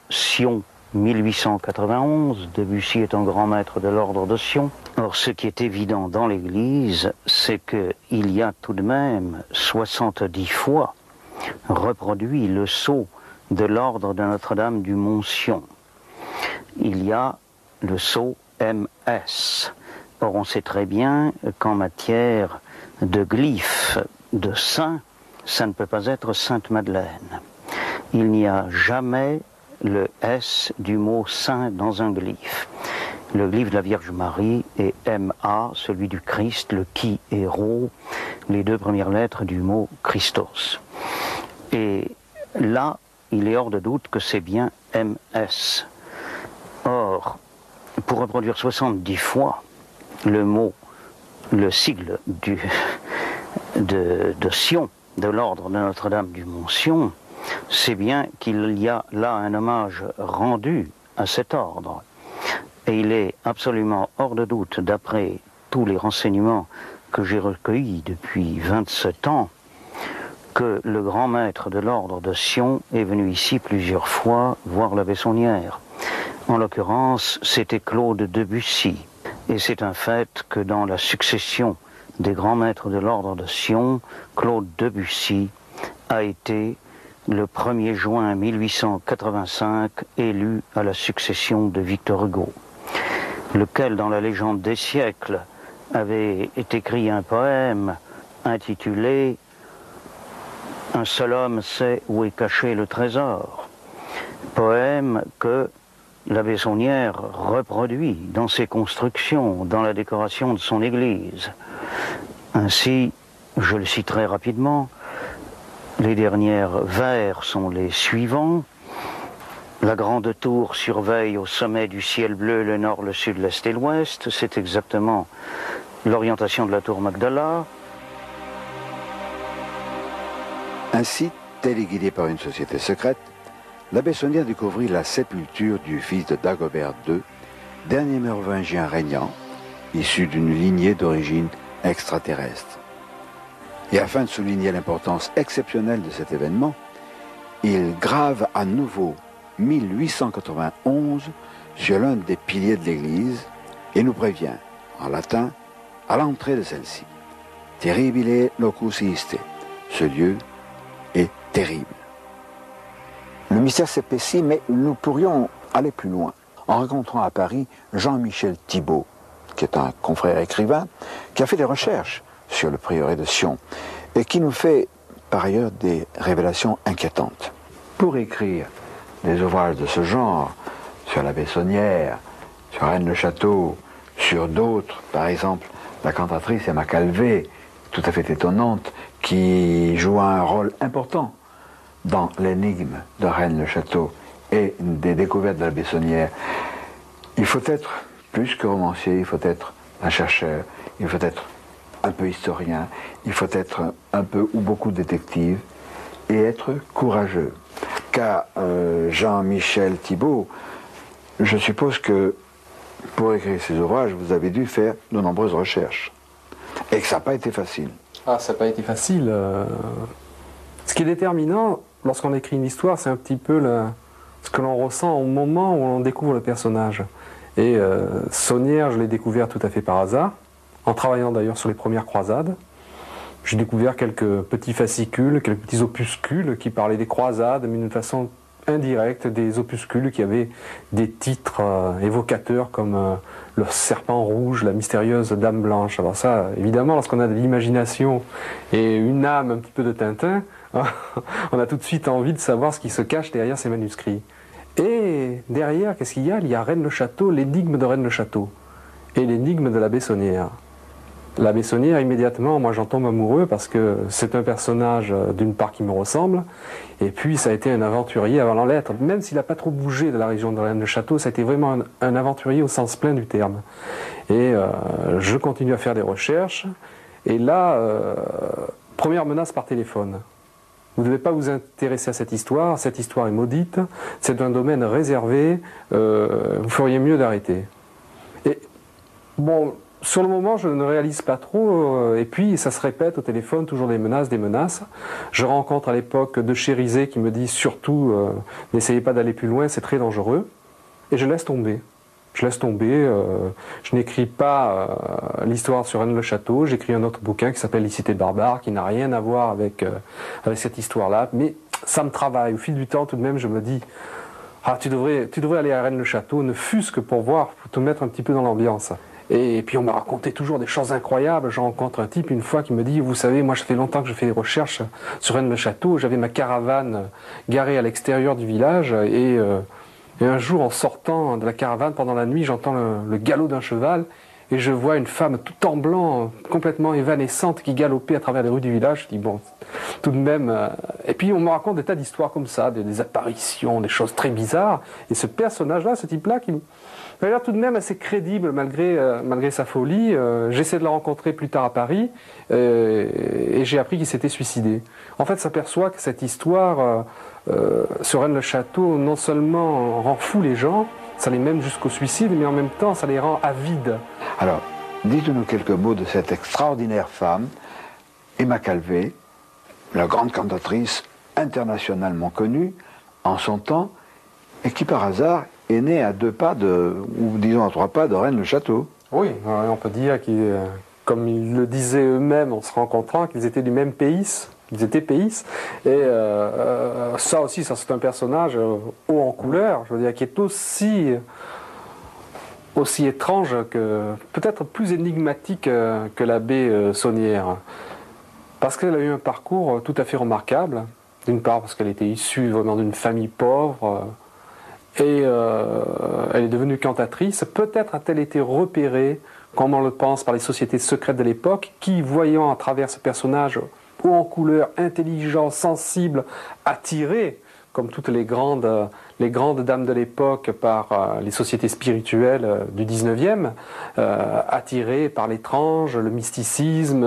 Sion 1891, Debussy est un grand maître de l'ordre de Sion. Or, ce qui est évident dans l'église, c'est qu'il y a tout de même 70 fois reproduit le sceau de l'ordre de Notre-Dame du Mont-Sion. Il y a le sceau MS. Or, on sait très bien qu'en matière de glyphes de saint, ça ne peut pas être Sainte-Madeleine. Il n'y a jamais le S du mot saint dans un glyphe. Le glyphe de la Vierge Marie est MA, celui du Christ, le qui et Rho, les 2 premières lettres du mot Christos. Et là, il est hors de doute que c'est bien MS. Or, pour reproduire 70 fois le mot, le sigle de Sion, de l'ordre de Notre-Dame du Mont-Sion, c'est bien qu'il y a là un hommage rendu à cet ordre. Et il est absolument hors de doute, d'après tous les renseignements que j'ai recueillis depuis 27 ans, que le grand maître de l'ordre de Sion est venu ici plusieurs fois voir la Bessonnière. En l'occurrence, c'était Claude Debussy. Et c'est un fait que dans la succession des grands maîtres de l'ordre de Sion, Claude Debussy a été le 1er juin 1885 élu à la succession de Victor Hugo, lequel, dans la légende des siècles, avait écrit un poème intitulé « Un seul homme sait où est caché le trésor », poème que l'abbé Saunière reproduit dans ses constructions, dans la décoration de son église. Ainsi, je le citerai rapidement, les derniers vers sont les suivants. La grande tour surveille au sommet du ciel bleu le nord, le sud, l'est et l'ouest. C'est exactement l'orientation de la tour Magdala. Ainsi, téléguidé par une société secrète, l'abbé Saunière découvrit la sépulture du fils de Dagobert II, dernier mérovingien régnant, issu d'une lignée d'origine extraterrestre. Et afin de souligner l'importance exceptionnelle de cet événement, il grave à nouveau 1891 sur l'un des piliers de l'église et nous prévient, en latin, à l'entrée de celle-ci. Terribile locus iste. Ce lieu est terrible. Le mystère s'épaissit, mais nous pourrions aller plus loin en rencontrant à Paris Jean-Michel Thibault, qui est un confrère écrivain, qui a fait des recherches sur le prieuré de Sion et qui nous fait par ailleurs des révélations inquiétantes. Pour écrire des ouvrages de ce genre, sur l'abbé Saunière, sur Rennes-le-Château, sur d'autres, par exemple la cantatrice Emma Calvé, tout à fait étonnante, qui joue un rôle important dans l'énigme de Rennes-le-Château et des découvertes de l'abbé Saunière, il faut être plus que romancier, il faut être un chercheur, il faut être un peu historien, il faut être un peu ou beaucoup détective et être courageux. Car Jean-Michel Thibault, je suppose que pour écrire ces ouvrages, vous avez dû faire de nombreuses recherches et que ça n'a pas été facile. Ah, ça n'a pas été facile. Ce qui est déterminant lorsqu'on écrit une histoire, c'est un petit peu ce que l'on ressent au moment où on découvre le personnage. Et Saunière, je l'ai découvert tout à fait par hasard, en travaillant d'ailleurs sur les premières croisades. J'ai découvert quelques petits fascicules, quelques petits opuscules qui parlaient des croisades, mais d'une façon indirecte, des opuscules qui avaient des titres évocateurs comme le serpent rouge, la mystérieuse dame blanche. Alors ça, évidemment, lorsqu'on a de l'imagination et une âme un petit peu de Tintin, on a tout de suite envie de savoir ce qui se cache derrière ces manuscrits. Et derrière, qu'est-ce qu'il y a? Il y a Rennes-le-Château, l'énigme de Rennes-le-Château et l'énigme de l'abbé Saunière. L'abbé Saunière, immédiatement, moi j'en tombe amoureux parce que c'est un personnage d'une part qui me ressemble, et puis ça a été un aventurier avant l'être. Même s'il n'a pas trop bougé de la région de Rennes-le-Château, ça a été vraiment un aventurier au sens plein du terme. Et je continue à faire des recherches, et là, première menace par téléphone. Vous ne devez pas vous intéresser à cette histoire est maudite, c'est un domaine réservé, vous feriez mieux d'arrêter. Et bon, sur le moment, je ne réalise pas trop, et puis ça se répète au téléphone, toujours des menaces. Je rencontre à l'époque de Chérizet qui me dit surtout, n'essayez pas d'aller plus loin, c'est très dangereux, et je laisse tomber. Je n'écris pas l'histoire sur Rennes-le-Château, j'écris un autre bouquin qui s'appelle Les Cités barbares, qui n'a rien à voir avec cette histoire-là, mais ça me travaille. Au fil du temps, tout de même, je me dis, tu devrais aller à Rennes-le-Château, ne fût-ce que pour voir, pour te mettre un petit peu dans l'ambiance. Et puis on m'a raconté toujours des choses incroyables. Je rencontre un type une fois qui me dit, vous savez, moi ça fait longtemps que je fais des recherches sur Rennes-le-Château, j'avais ma caravane garée à l'extérieur du village, et un jour, en sortant de la caravane pendant la nuit, j'entends le galop d'un cheval et je vois une femme tout en blanc, complètement évanescente, qui galopait à travers les rues du village. Je dis, bon, tout de même... Et puis on me raconte des tas d'histoires comme ça, des apparitions, des choses très bizarres. Et ce personnage-là, ce type-là, qui a l'air tout de même assez crédible malgré sa folie. J'essaie de le rencontrer plus tard à Paris et j'ai appris qu'il s'était suicidé. En fait, s'aperçoit que cette histoire... sur Rennes-le-Château, non seulement rend fou les gens, ça les mène jusqu'au suicide, mais en même temps, ça les rend avides. Alors, dites-nous quelques mots de cette extraordinaire femme, Emma Calvé, la grande cantatrice internationalement connue en son temps, et qui par hasard est née à 2 pas ou disons à 3 pas de Rennes-le-Château. Oui, on peut dire qu'ils, comme ils le disaient eux-mêmes en se rencontrant, qu'ils étaient du même pays. Ils étaient pays. Et ça aussi, ça c'est un personnage haut en couleur, je veux dire, qui est aussi étrange que, peut-être plus énigmatique que l'abbé Saunière. Parce qu'elle a eu un parcours tout à fait remarquable. D'une part parce qu'elle était issue vraiment d'une famille pauvre. Et elle est devenue cantatrice. Peut-être a-t-elle été repérée, comme on le pense, par les sociétés secrètes de l'époque, qui, voyant à travers ce personnage haut en couleur, intelligent, sensible, attiré, comme toutes les grandes dames de l'époque, par les sociétés spirituelles du 19e, attirées par l'étrange, le mysticisme,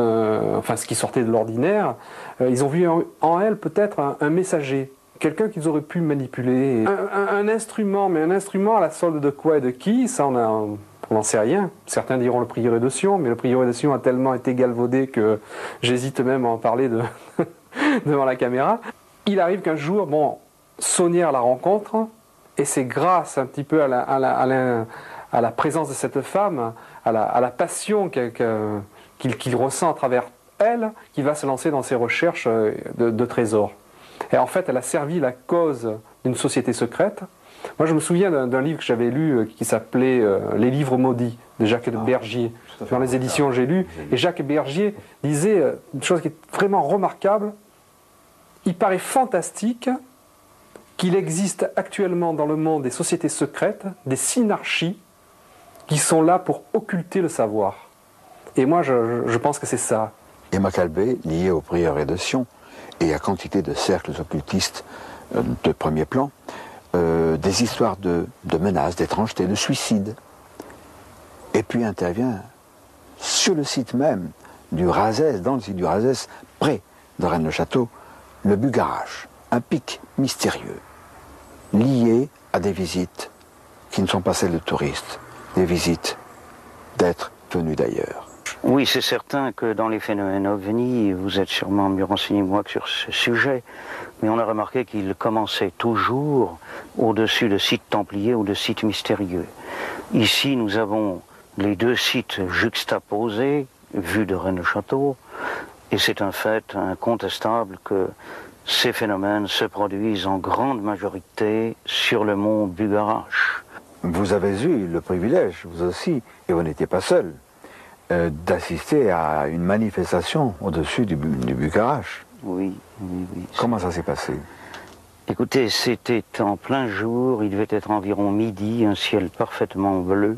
enfin ce qui sortait de l'ordinaire, ils ont vu en elle peut-être un messager. Quelqu'un qu'ils auraient pu manipuler. Un instrument, mais un instrument à la solde de quoi et de qui, ça on n'en sait rien. Certains diront le prieuré de Sion, mais le prieuré de Sion a tellement été galvaudé que j'hésite même à en parler devant la caméra. Il arrive qu'un jour, bon, Saunière la rencontre, et c'est grâce un petit peu à la présence de cette femme, à la passion qu'il ressent à travers elle, qu'il va se lancer dans ses recherches de trésors. Et en fait, elle a servi la cause d'une société secrète. Moi, je me souviens d'un livre que j'avais lu qui s'appelait Les livres maudits de Jacques Bergier. Dans les éditions, j'ai lu. Et Jacques Bergier disait une chose qui est vraiment remarquable. Il paraît fantastique qu'il existe actuellement dans le monde des sociétés secrètes, des synarchies, qui sont là pour occulter le savoir. Et moi, je pense que c'est ça. Et Macalbé, lié au prieuré de Sion, et à quantité de cercles occultistes de premier plan, des histoires de menaces, d'étrangeté, de suicides. Et puis intervient sur le site même du Razès, dans le site du Razès, près de Rennes-le-Château, le Bugarache, un pic mystérieux, lié à des visites qui ne sont pas celles de touristes, des visites d'êtres venus d'ailleurs. Oui, c'est certain que dans les phénomènes ovnis, vous êtes sûrement mieux renseigné que moi sur ce sujet, mais on a remarqué qu'il commençait toujours au-dessus de sites templiers ou de sites mystérieux. Ici, nous avons les deux sites juxtaposés, vus de Rennes-le-Château, et c'est un fait incontestable que ces phénomènes se produisent en grande majorité sur le mont Bugarache. Vous avez eu le privilège, vous aussi, et vous n'étiez pas seul, d'assister à une manifestation au-dessus du Bugarache. Oui. Comment ça s'est passé? Écoutez, c'était en plein jour, il devait être environ midi, un ciel parfaitement bleu.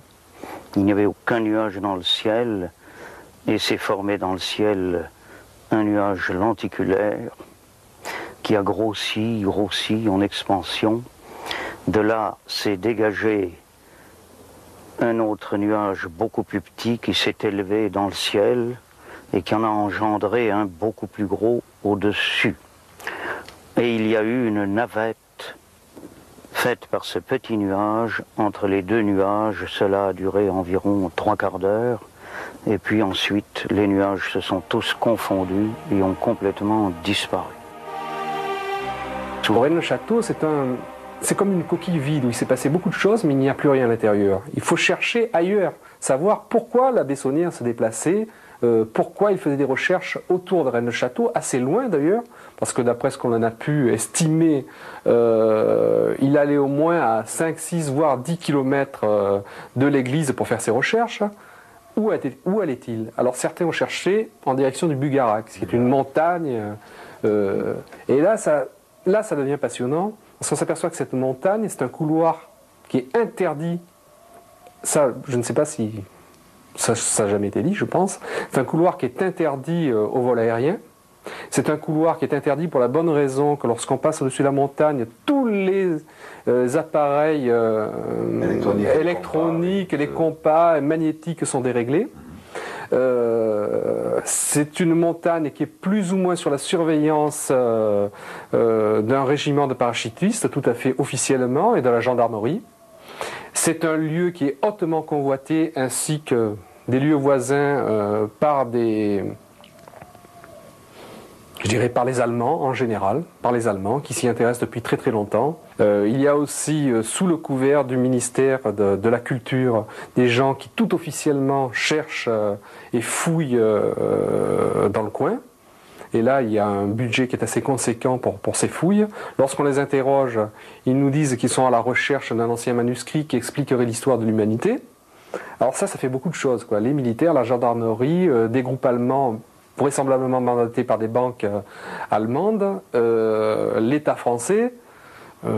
Il n'y avait aucun nuage dans le ciel, et s'est formé dans le ciel un nuage lenticulaire qui a grossi en expansion. De là s'est dégagé un autre nuage beaucoup plus petit qui s'est élevé dans le ciel et qui en a engendré un beaucoup plus gros au-dessus. Et il y a eu une navette faite par ce petit nuage. Entre les deux nuages, cela a duré environ 3/4 d'heure. Et puis ensuite, les nuages se sont tous confondus et ont complètement disparu. Rennes-le-Château, c'est comme une coquille vide où il s'est passé beaucoup de choses, mais il n'y a plus rien à l'intérieur. Il faut chercher ailleurs, savoir pourquoi l'abbé Saunière se déplaçait, pourquoi il faisait des recherches autour de Rennes-le-Château, assez loin d'ailleurs, parce que d'après ce qu'on en a pu estimer, il allait au moins à 5, 6, voire 10 km de l'église pour faire ses recherches. Où allait-il? Alors certains ont cherché en direction du Bugarache, qui est une montagne, et là ça devient passionnant, parce qu'on s'aperçoit que cette montagne, c'est un couloir qui est interdit. Ça, je ne sais pas si ça n'a jamais été dit, je pense. C'est un couloir qui est interdit au vol aérien. C'est un couloir qui est interdit pour la bonne raison que lorsqu'on passe au-dessus de la montagne, tous les appareils électroniques, les compas magnétiques sont déréglés. C'est une montagne qui est plus ou moins sur la surveillance d'un régiment de parachutistes, tout à fait officiellement, et de la gendarmerie. C'est un lieu qui est hautement convoité, ainsi que des lieux voisins par des je dirais par les Allemands en général, par les Allemands qui s'y intéressent depuis très très longtemps. Il y a aussi sous le couvert du ministère de la Culture des gens qui tout officiellement cherchent et fouillent dans le coin. Et là, il y a un budget qui est assez conséquent pour ces fouilles. Lorsqu'on les interroge, ils nous disent qu'ils sont à la recherche d'un ancien manuscrit qui expliquerait l'histoire de l'humanité. Alors ça fait beaucoup de choses, quoi. Les militaires, la gendarmerie, des groupes allemands vraisemblablement mandatés par des banques allemandes, l'État français,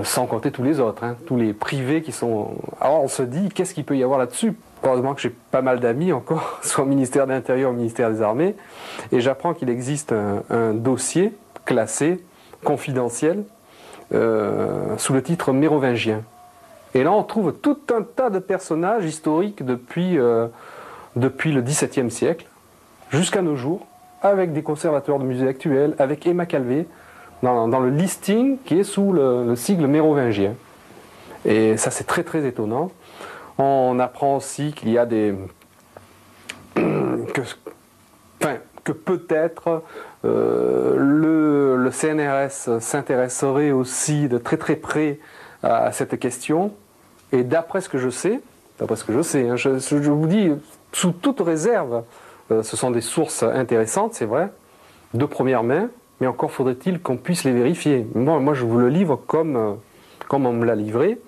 sans compter tous les autres, hein, tous les privés qui sont... Alors on se dit, qu'est-ce qu'il peut y avoir là-dessus? Heureusement que j'ai pas mal d'amis encore, soit au ministère de l'Intérieur ou au ministère des Armées, et j'apprends qu'il existe un dossier classé, confidentiel, sous le titre mérovingien. Et là on trouve tout un tas de personnages historiques depuis le XVIIe siècle, jusqu'à nos jours, avec des conservateurs de musées actuels, avec Emma Calvé, dans le listing qui est sous le sigle mérovingien. Et ça c'est très très étonnant. On apprend aussi qu'il y a que peut-être le CNRS s'intéresserait aussi de très très près à cette question. Et d'après ce que je sais, hein, je vous dis sous toute réserve, ce sont des sources intéressantes, c'est vrai, de première main, mais encore faudrait-il qu'on puisse les vérifier. Moi je vous le livre comme on me l'a livré.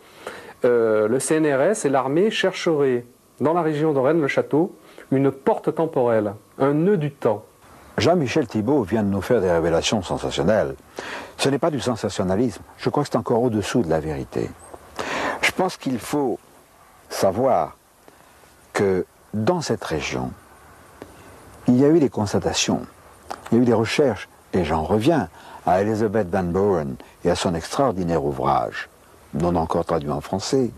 Le CNRS et l'armée chercheraient dans la région de Rennes-le-Château une porte temporelle, un nœud du temps. Jean-Michel Thibault vient de nous faire des révélations sensationnelles. Ce n'est pas du sensationnalisme, je crois que c'est encore au-dessous de la vérité. Je pense qu'il faut savoir que dans cette région, il y a eu des constatations, il y a eu des recherches, et j'en reviens à Elizabeth Van Buren et à son extraordinaire ouvrage, non encore traduit en français.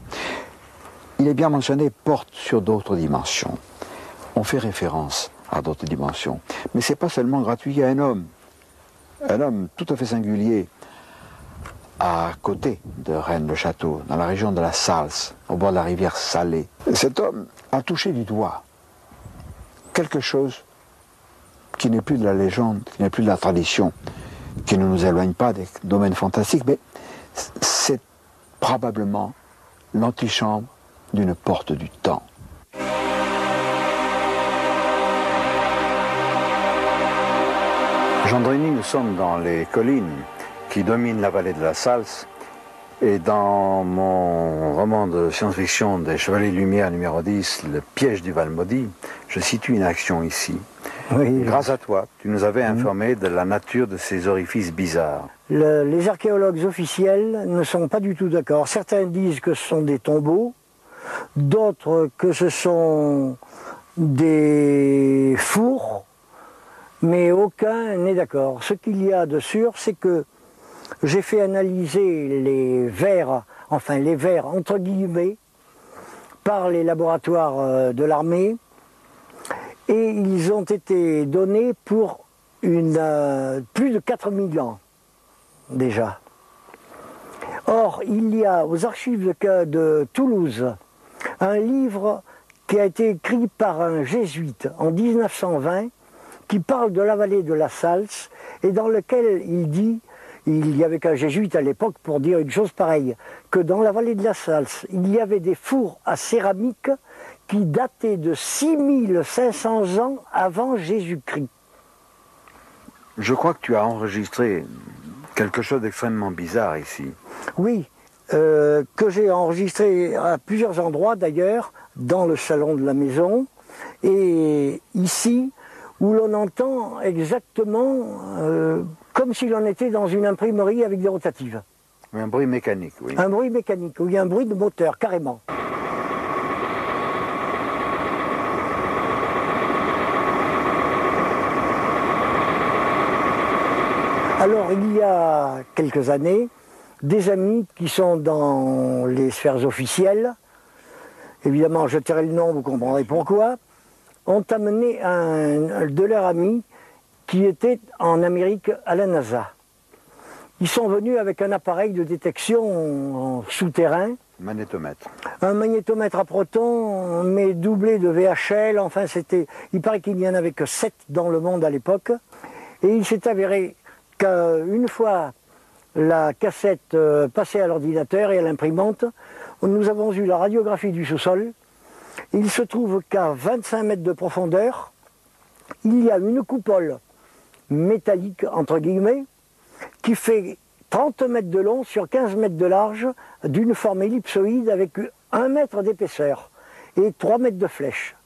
Il est bien mentionné porte sur d'autres dimensions. On fait référence à d'autres dimensions. Mais ce n'est pas seulement gratuit, il y a un homme tout à fait singulier, à côté de Rennes-le-Château, dans la région de la Salse, au bord de la rivière Salée. Cet homme a touché du doigt quelque chose qui n'est plus de la légende, qui n'est plus de la tradition, qui ne nous éloigne pas des domaines fantastiques, mais c'est probablement l'antichambre d'une porte du temps. Gendreny, nous sommes dans les collines qui dominent la vallée de la Salse, et dans mon roman de science-fiction des Chevaliers de Lumière numéro 10, Le piège du Val-Maudit, je situe une action ici. Oui. Grâce à toi, tu nous avais informé de la nature de ces orifices bizarres. Les archéologues officiels ne sont pas du tout d'accord. Certains disent que ce sont des tombeaux, d'autres que ce sont des fours, mais aucun n'est d'accord. Ce qu'il y a de sûr, c'est que j'ai fait analyser les vers, enfin les vers entre guillemets, par les laboratoires de l'armée, et ils ont été donnés pour plus de 4000 ans déjà. Or, il y a aux archives de Toulouse un livre qui a été écrit par un jésuite en 1920 qui parle de la vallée de la Salse et dans lequel il dit, il n'y avait qu'un jésuite à l'époque pour dire une chose pareille, que dans la vallée de la Salse, il y avait des fours à céramique qui dataient de 6500 ans avant Jésus-Christ. Je crois que tu as enregistré quelque chose d'extrêmement bizarre ici. Oui, que j'ai enregistré à plusieurs endroits d'ailleurs, dans le salon de la maison, et ici, où l'on entend exactement comme si l'on était dans une imprimerie avec des rotatives. Un bruit mécanique, oui. Un bruit mécanique, oui, un bruit de moteur, carrément. Alors, il y a quelques années, des amis qui sont dans les sphères officielles, évidemment, je tairai le nom, vous comprendrez pourquoi, ont amené de leurs amis qui était en Amérique à la NASA. Ils sont venus avec un appareil de détection souterrain. Magnétomètre. Un magnétomètre à protons, mais doublé de VHL, enfin c'était... Il paraît qu'il n'y en avait que 7 dans le monde à l'époque. Et il s'est avéré qu'une fois la cassette passée à l'ordinateur et à l'imprimante, nous avons eu la radiographie du sous-sol. Il se trouve qu'à 25 mètres de profondeur, il y a une coupole métallique, entre guillemets, qui fait 30 mètres de long sur 15 mètres de large, d'une forme ellipsoïde avec 1 mètre d'épaisseur et 3 mètres de flèche.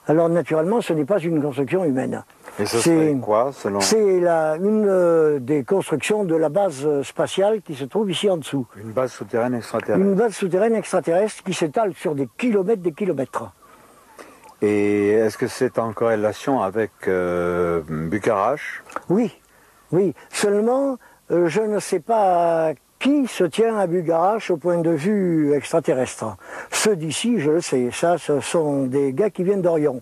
Alors naturellement, ce n'est pas une construction humaine. Et ce serait quoi, selon... C'est une des constructions de la base spatiale qui se trouve ici en dessous. Une base souterraine extraterrestre. Une base souterraine extraterrestre qui s'étale sur des kilomètres. Et est-ce que c'est en corrélation avec Bucarache? Oui, oui. Seulement, je ne sais pas qui se tient à Bucarache au point de vue extraterrestre. Ceux d'ici, je le sais. Ça, ce sont des gars qui viennent d'Orion.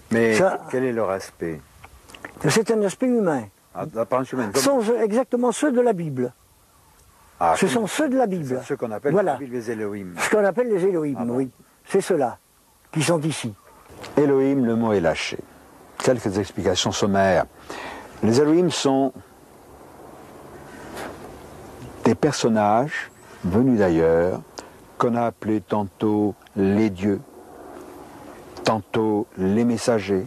Mais quel est leur aspect? C'est un aspect humain. L'apparence humaine. Ce sont exactement ceux de la Bible. Ah, ce sont ceux de la Bible. Ceux qu'on appelle voilà. les Elohim. Ce qu'on appelle les Elohim, bon. oui. C'est ceux-là qui sont ici. Elohim, le mot est lâché. Quelques explications sommaires. Les Elohim sont des personnages venus d'ailleurs qu'on a appelés tantôt les dieux, tantôt les messagers.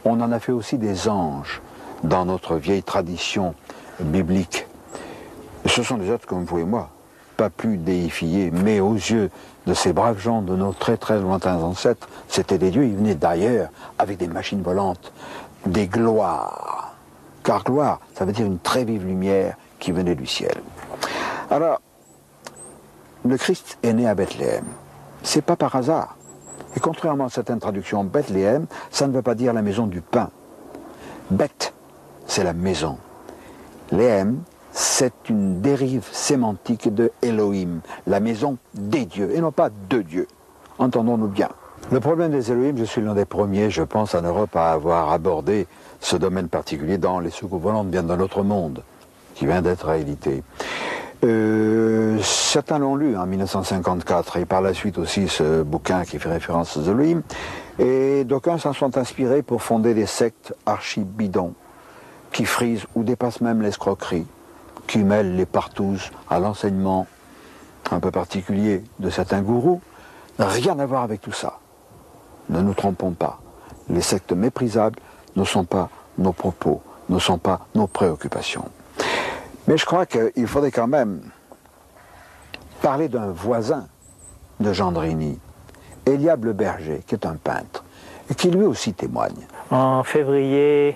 On en a fait aussi des anges dans notre vieille tradition biblique. Ce sont des êtres comme vous et moi, pas plus déifiés, mais aux yeux de ces braves gens de nos très très lointains ancêtres, c'était des dieux, ils venaient d'ailleurs avec des machines volantes, des gloires. Car gloire, ça veut dire une très vive lumière qui venait du ciel. Alors, le Christ est né à Bethléem. C'est pas par hasard. Et contrairement à certaines traductions, Bethléem, ça ne veut pas dire la maison du pain. Beth, c'est la maison. Léem, c'est une dérive sémantique de Elohim, la maison des dieux, et non pas de Dieu. Entendons-nous bien. Le problème des Elohim, je suis l'un des premiers, je pense, en Europe à avoir abordé ce domaine particulier dans Les soucoupes volantes viennent d'un autre monde, qui vient d'être réédité. Certains l'ont lu en 1954 et par la suite aussi ce bouquin qui fait référence aux Elohim. Et d'aucuns s'en sont inspirés pour fonder des sectes archi-bidons qui frisent ou dépassent même l'escroquerie, qui mêlent les partouzes à l'enseignement un peu particulier de certains gourous. Rien à voir avec tout ça. Ne nous trompons pas. Les sectes méprisables ne sont pas nos propos, ne sont pas nos préoccupations. Mais je crois qu'il faudrait quand même parler d'un voisin de Gendrini, Eliab le Berger, qui est un peintre, et qui lui aussi témoigne. En février,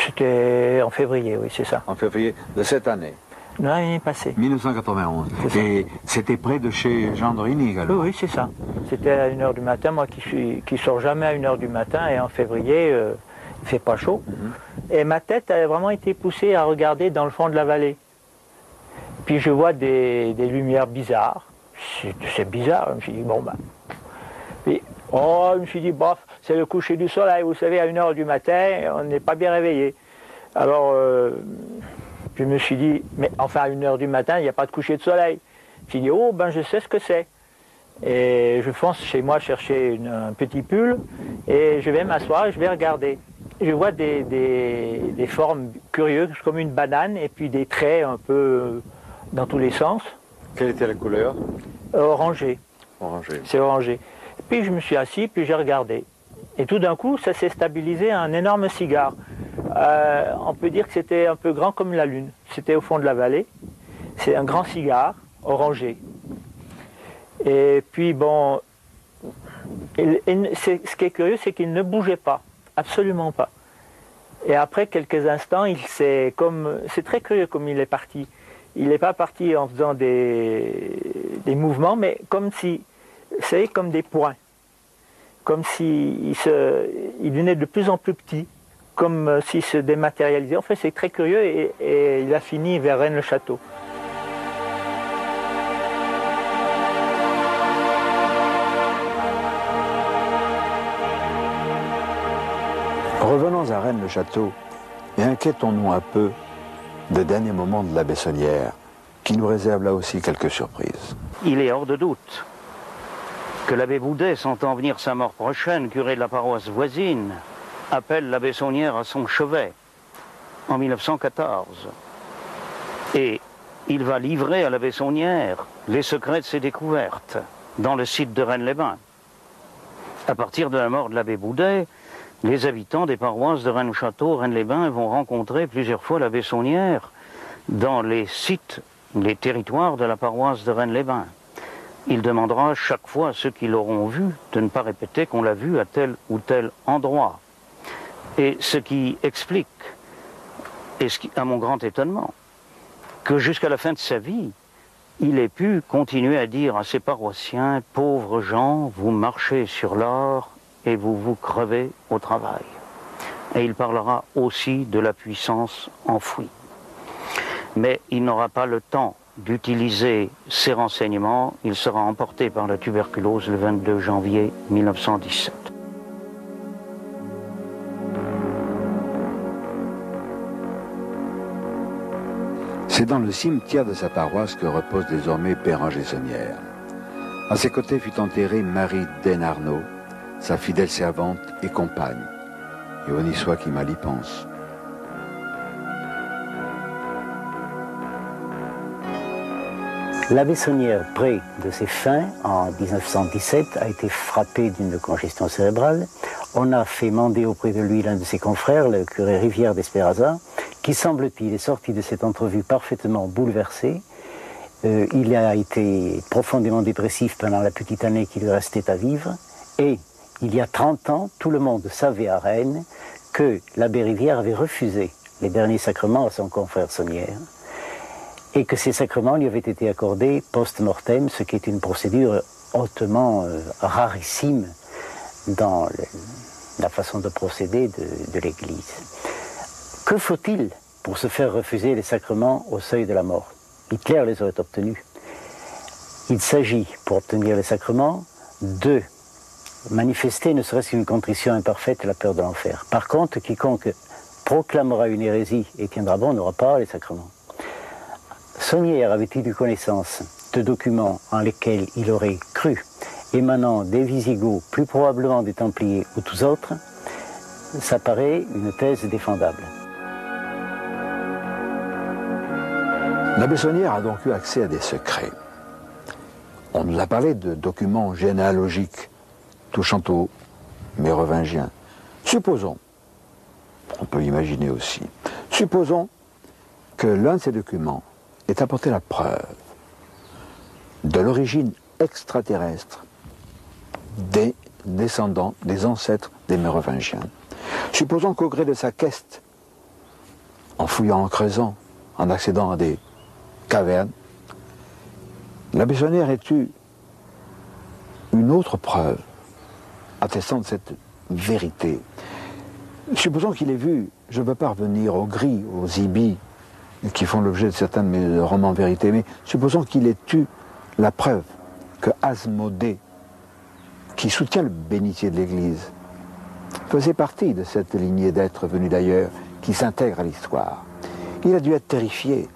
c'était en février, oui, c'est ça. En février de cette année. L'année passée. 1991. Et c'était près de chez Gendrini également. Oui, oui, c'est ça. C'était à 1h du matin, moi qui sors jamais à 1h du matin, et en février, il fait pas chaud. Et ma tête a vraiment été poussée à regarder dans le fond de la vallée. Puis je vois des lumières bizarres. C'est bizarre. Je me suis dit, bon ben. Puis, je me suis dit, bof, c'est le coucher du soleil. Vous savez, à 1h du matin, on n'est pas bien réveillé. Alors, je me suis dit, mais enfin, à 1h du matin, il n'y a pas de coucher de soleil. Je me suis dit, oh, ben je sais ce que c'est. Et je fonce chez moi chercher un petit pull et je vais m'asseoir et je vais regarder. Je vois des formes curieuses comme une banane et puis des traits un peu dans tous les sens. Quelle était la couleur? Orangé. Orangé. C'est orangé. Puis je me suis assis, puis j'ai regardé. Et tout d'un coup, ça s'est stabilisé à un énorme cigare. On peut dire que c'était un peu grand comme la lune. C'était au fond de la vallée. C'est un grand cigare orangé. Et puis bon, ce qui est curieux, c'est qu'il ne bougeait pas. Absolument pas. Et après quelques instants, c'est très curieux comme il est parti. Il n'est pas parti en faisant des mouvements, mais comme si, vous savez, comme des points. Comme s'il devenait de plus en plus petit, comme s'il se dématérialisait. En fait, c'est très curieux et il a fini vers Rennes-le-Château. Revenons à Rennes-le-Château et inquiétons-nous un peu des derniers moments de la Bessonnière, qui nous réserve là aussi quelques surprises. Il est hors de doute que l'abbé Boudet, sentant venir sa mort prochaine, curé de la paroisse voisine, appelle l'abbé Saunière à son chevet en 1914. Et il va livrer à l'abbé Saunière les secrets de ses découvertes dans le site de Rennes-les-Bains. À partir de la mort de l'abbé Boudet, les habitants des paroisses de Rennes-le-Château, Rennes-les-Bains vont rencontrer plusieurs fois l'abbé Saunière dans les sites, les territoires de la paroisse de Rennes-les-Bains. Il demandera chaque fois à ceux qui l'auront vu de ne pas répéter qu'on l'a vu à tel ou tel endroit. Et ce qui explique, et ce qui, à mon grand étonnement, que jusqu'à la fin de sa vie, il ait pu continuer à dire à ses paroissiens, « Pauvres gens, vous marchez sur l'or et vous vous crevez au travail. » Et il parlera aussi de la puissance enfouie. Mais il n'aura pas le temps d'utiliser ces renseignements. Il sera emporté par la tuberculose le 22 janvier 1917. C'est dans le cimetière de sa paroisse que repose désormais Père Angé Saunière. À ses côtés fut enterrée Marie Denarnaud, sa fidèle servante et compagne. Et honni soit qui mal y pense. L'abbé Saunière, près de ses fins, en 1917, a été frappé d'une congestion cérébrale. On a fait mander auprès de lui l'un de ses confrères, le curé Rivière d'Espéraza, qui, semble-t-il, est sorti de cette entrevue parfaitement bouleversé. Il a été profondément dépressif pendant la petite année qui lui restait à vivre. Et il y a 30 ans, tout le monde savait à Rennes que l'abbé Rivière avait refusé les derniers sacrements à son confrère Saunière, et que ces sacrements lui avaient été accordés post-mortem, ce qui est une procédure hautement rarissime dans la façon de procéder de l'Église. Que faut-il pour se faire refuser les sacrements au seuil de la mort? Hitler les aurait obtenus. Il s'agit, pour obtenir les sacrements, de manifester ne serait-ce qu'une contrition imparfaite et la peur de l'enfer. Par contre, quiconque proclamera une hérésie et tiendra bon n'aura pas les sacrements. Saunière avait-il eu connaissance de documents en lesquels il aurait cru, émanant des Visigoths, plus probablement des Templiers ou tous autres? Ça paraît une thèse défendable. L'abbé Saunière a donc eu accès à des secrets. On nous a parlé de documents généalogiques touchant aux Mérovingiens. Supposons, on peut imaginer aussi, supposons que l'un de ces documents ait apporté la preuve de l'origine extraterrestre des descendants, des ancêtres des Mérovingiens. Supposons qu'au gré de sa quête, en fouillant, en creusant, en accédant à des cavernes, l'abbé Saunière ait eu une autre preuve attestant de cette vérité. Supposons qu'il ait vu, je ne veux pas revenir aux gris, aux ibis, qui font l'objet de certains de mes romans vérités, mais supposons qu'il ait eu la preuve que Asmodée, qui soutient le bénitier de l'Église, faisait partie de cette lignée d'êtres venus d'ailleurs, qui s'intègre à l'histoire. Il a dû être terrifié.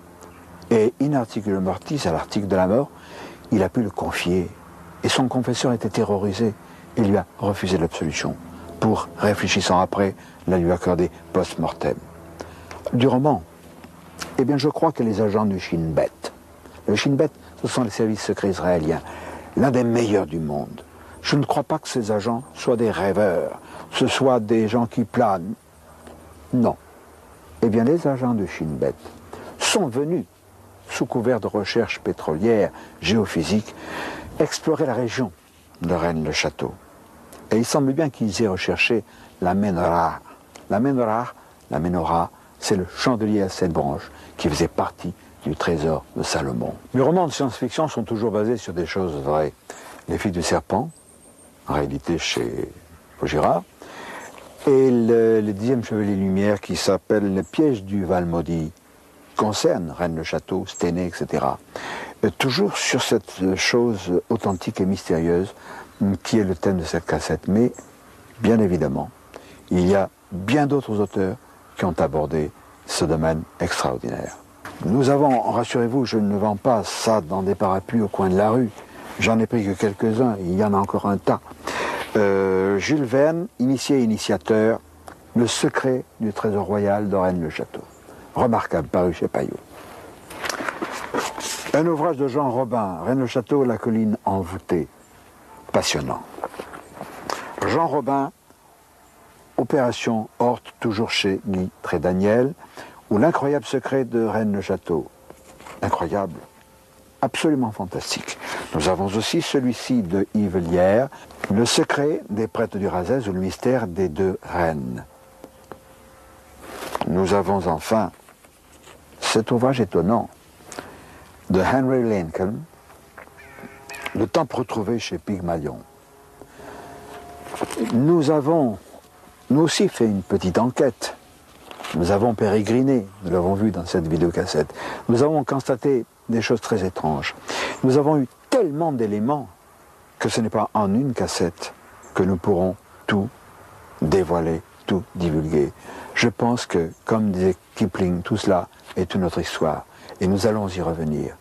Et in articulo mortis, à l'article de la mort, il a pu le confier. Et son confesseur était terrorisé et lui a refusé l'absolution pour, réfléchissant après, la lui accorder post-mortem. Du roman, eh bien je crois que les agents du Shin Bet, le Shin Bet, ce sont les services secrets israéliens, l'un des meilleurs du monde. Je ne crois pas que ces agents soient des rêveurs, ce soient des gens qui planent. Non. Eh bien les agents du Shin Bet sont venus sous couvert de recherches pétrolières, géophysiques, explorer la région de Rennes-le-Château. Et il semble bien qu'ils aient recherché la menorah. La menorah, c'est le chandelier à 7 branches qui faisait partie du trésor de Salomon. Les romans de science-fiction sont toujours basés sur des choses vraies. Les filles du serpent, en réalité chez Vaugirard, et le 10e Chevalier Lumière qui s'appelle Le piège du Val-Maudit, concerne Rennes-le-Château, Stenay, etc. Toujours sur cette chose authentique et mystérieuse qui est le thème de cette cassette. Mais, bien évidemment, il y a bien d'autres auteurs qui ont abordé ce domaine extraordinaire. Nous avons, rassurez-vous, je ne vends pas ça dans des parapluies au coin de la rue. J'en ai pris que quelques-uns, il y en a encore un tas. Jules Verne, initié et initiateur, Le secret du trésor royal de Rennes-le-Château. Remarquable, paru chez Payot. Un ouvrage de Jean Robin, Rennes-le-Château, la colline envoûtée. Passionnant. Jean Robin, Opération Horte, toujours chez Guy Trédaniel, ou L'incroyable secret de Rennes-le-Château. Incroyable, absolument fantastique. Nous avons aussi celui-ci de Yves Lière, Le secret des prêtres du Razès ou le mystère des deux reines. Nous avons enfin cet ouvrage étonnant de Henry Lincoln, Le temple retrouvé chez Pygmalion. Nous avons, nous aussi, fait une petite enquête. Nous avons pérégriné, nous l'avons vu dans cette vidéocassette. Nous avons constaté des choses très étranges. Nous avons eu tellement d'éléments que ce n'est pas en une cassette que nous pourrons tout dévoiler, tout divulguer. Je pense que, comme disait Kipling, tout cela est une autre histoire. Et nous allons y revenir.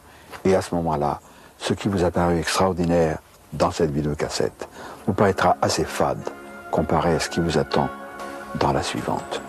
Et à ce moment-là, ce qui vous a paru extraordinaire dans cette vidéocassette vous paraîtra assez fade comparé à ce qui vous attend dans la suivante.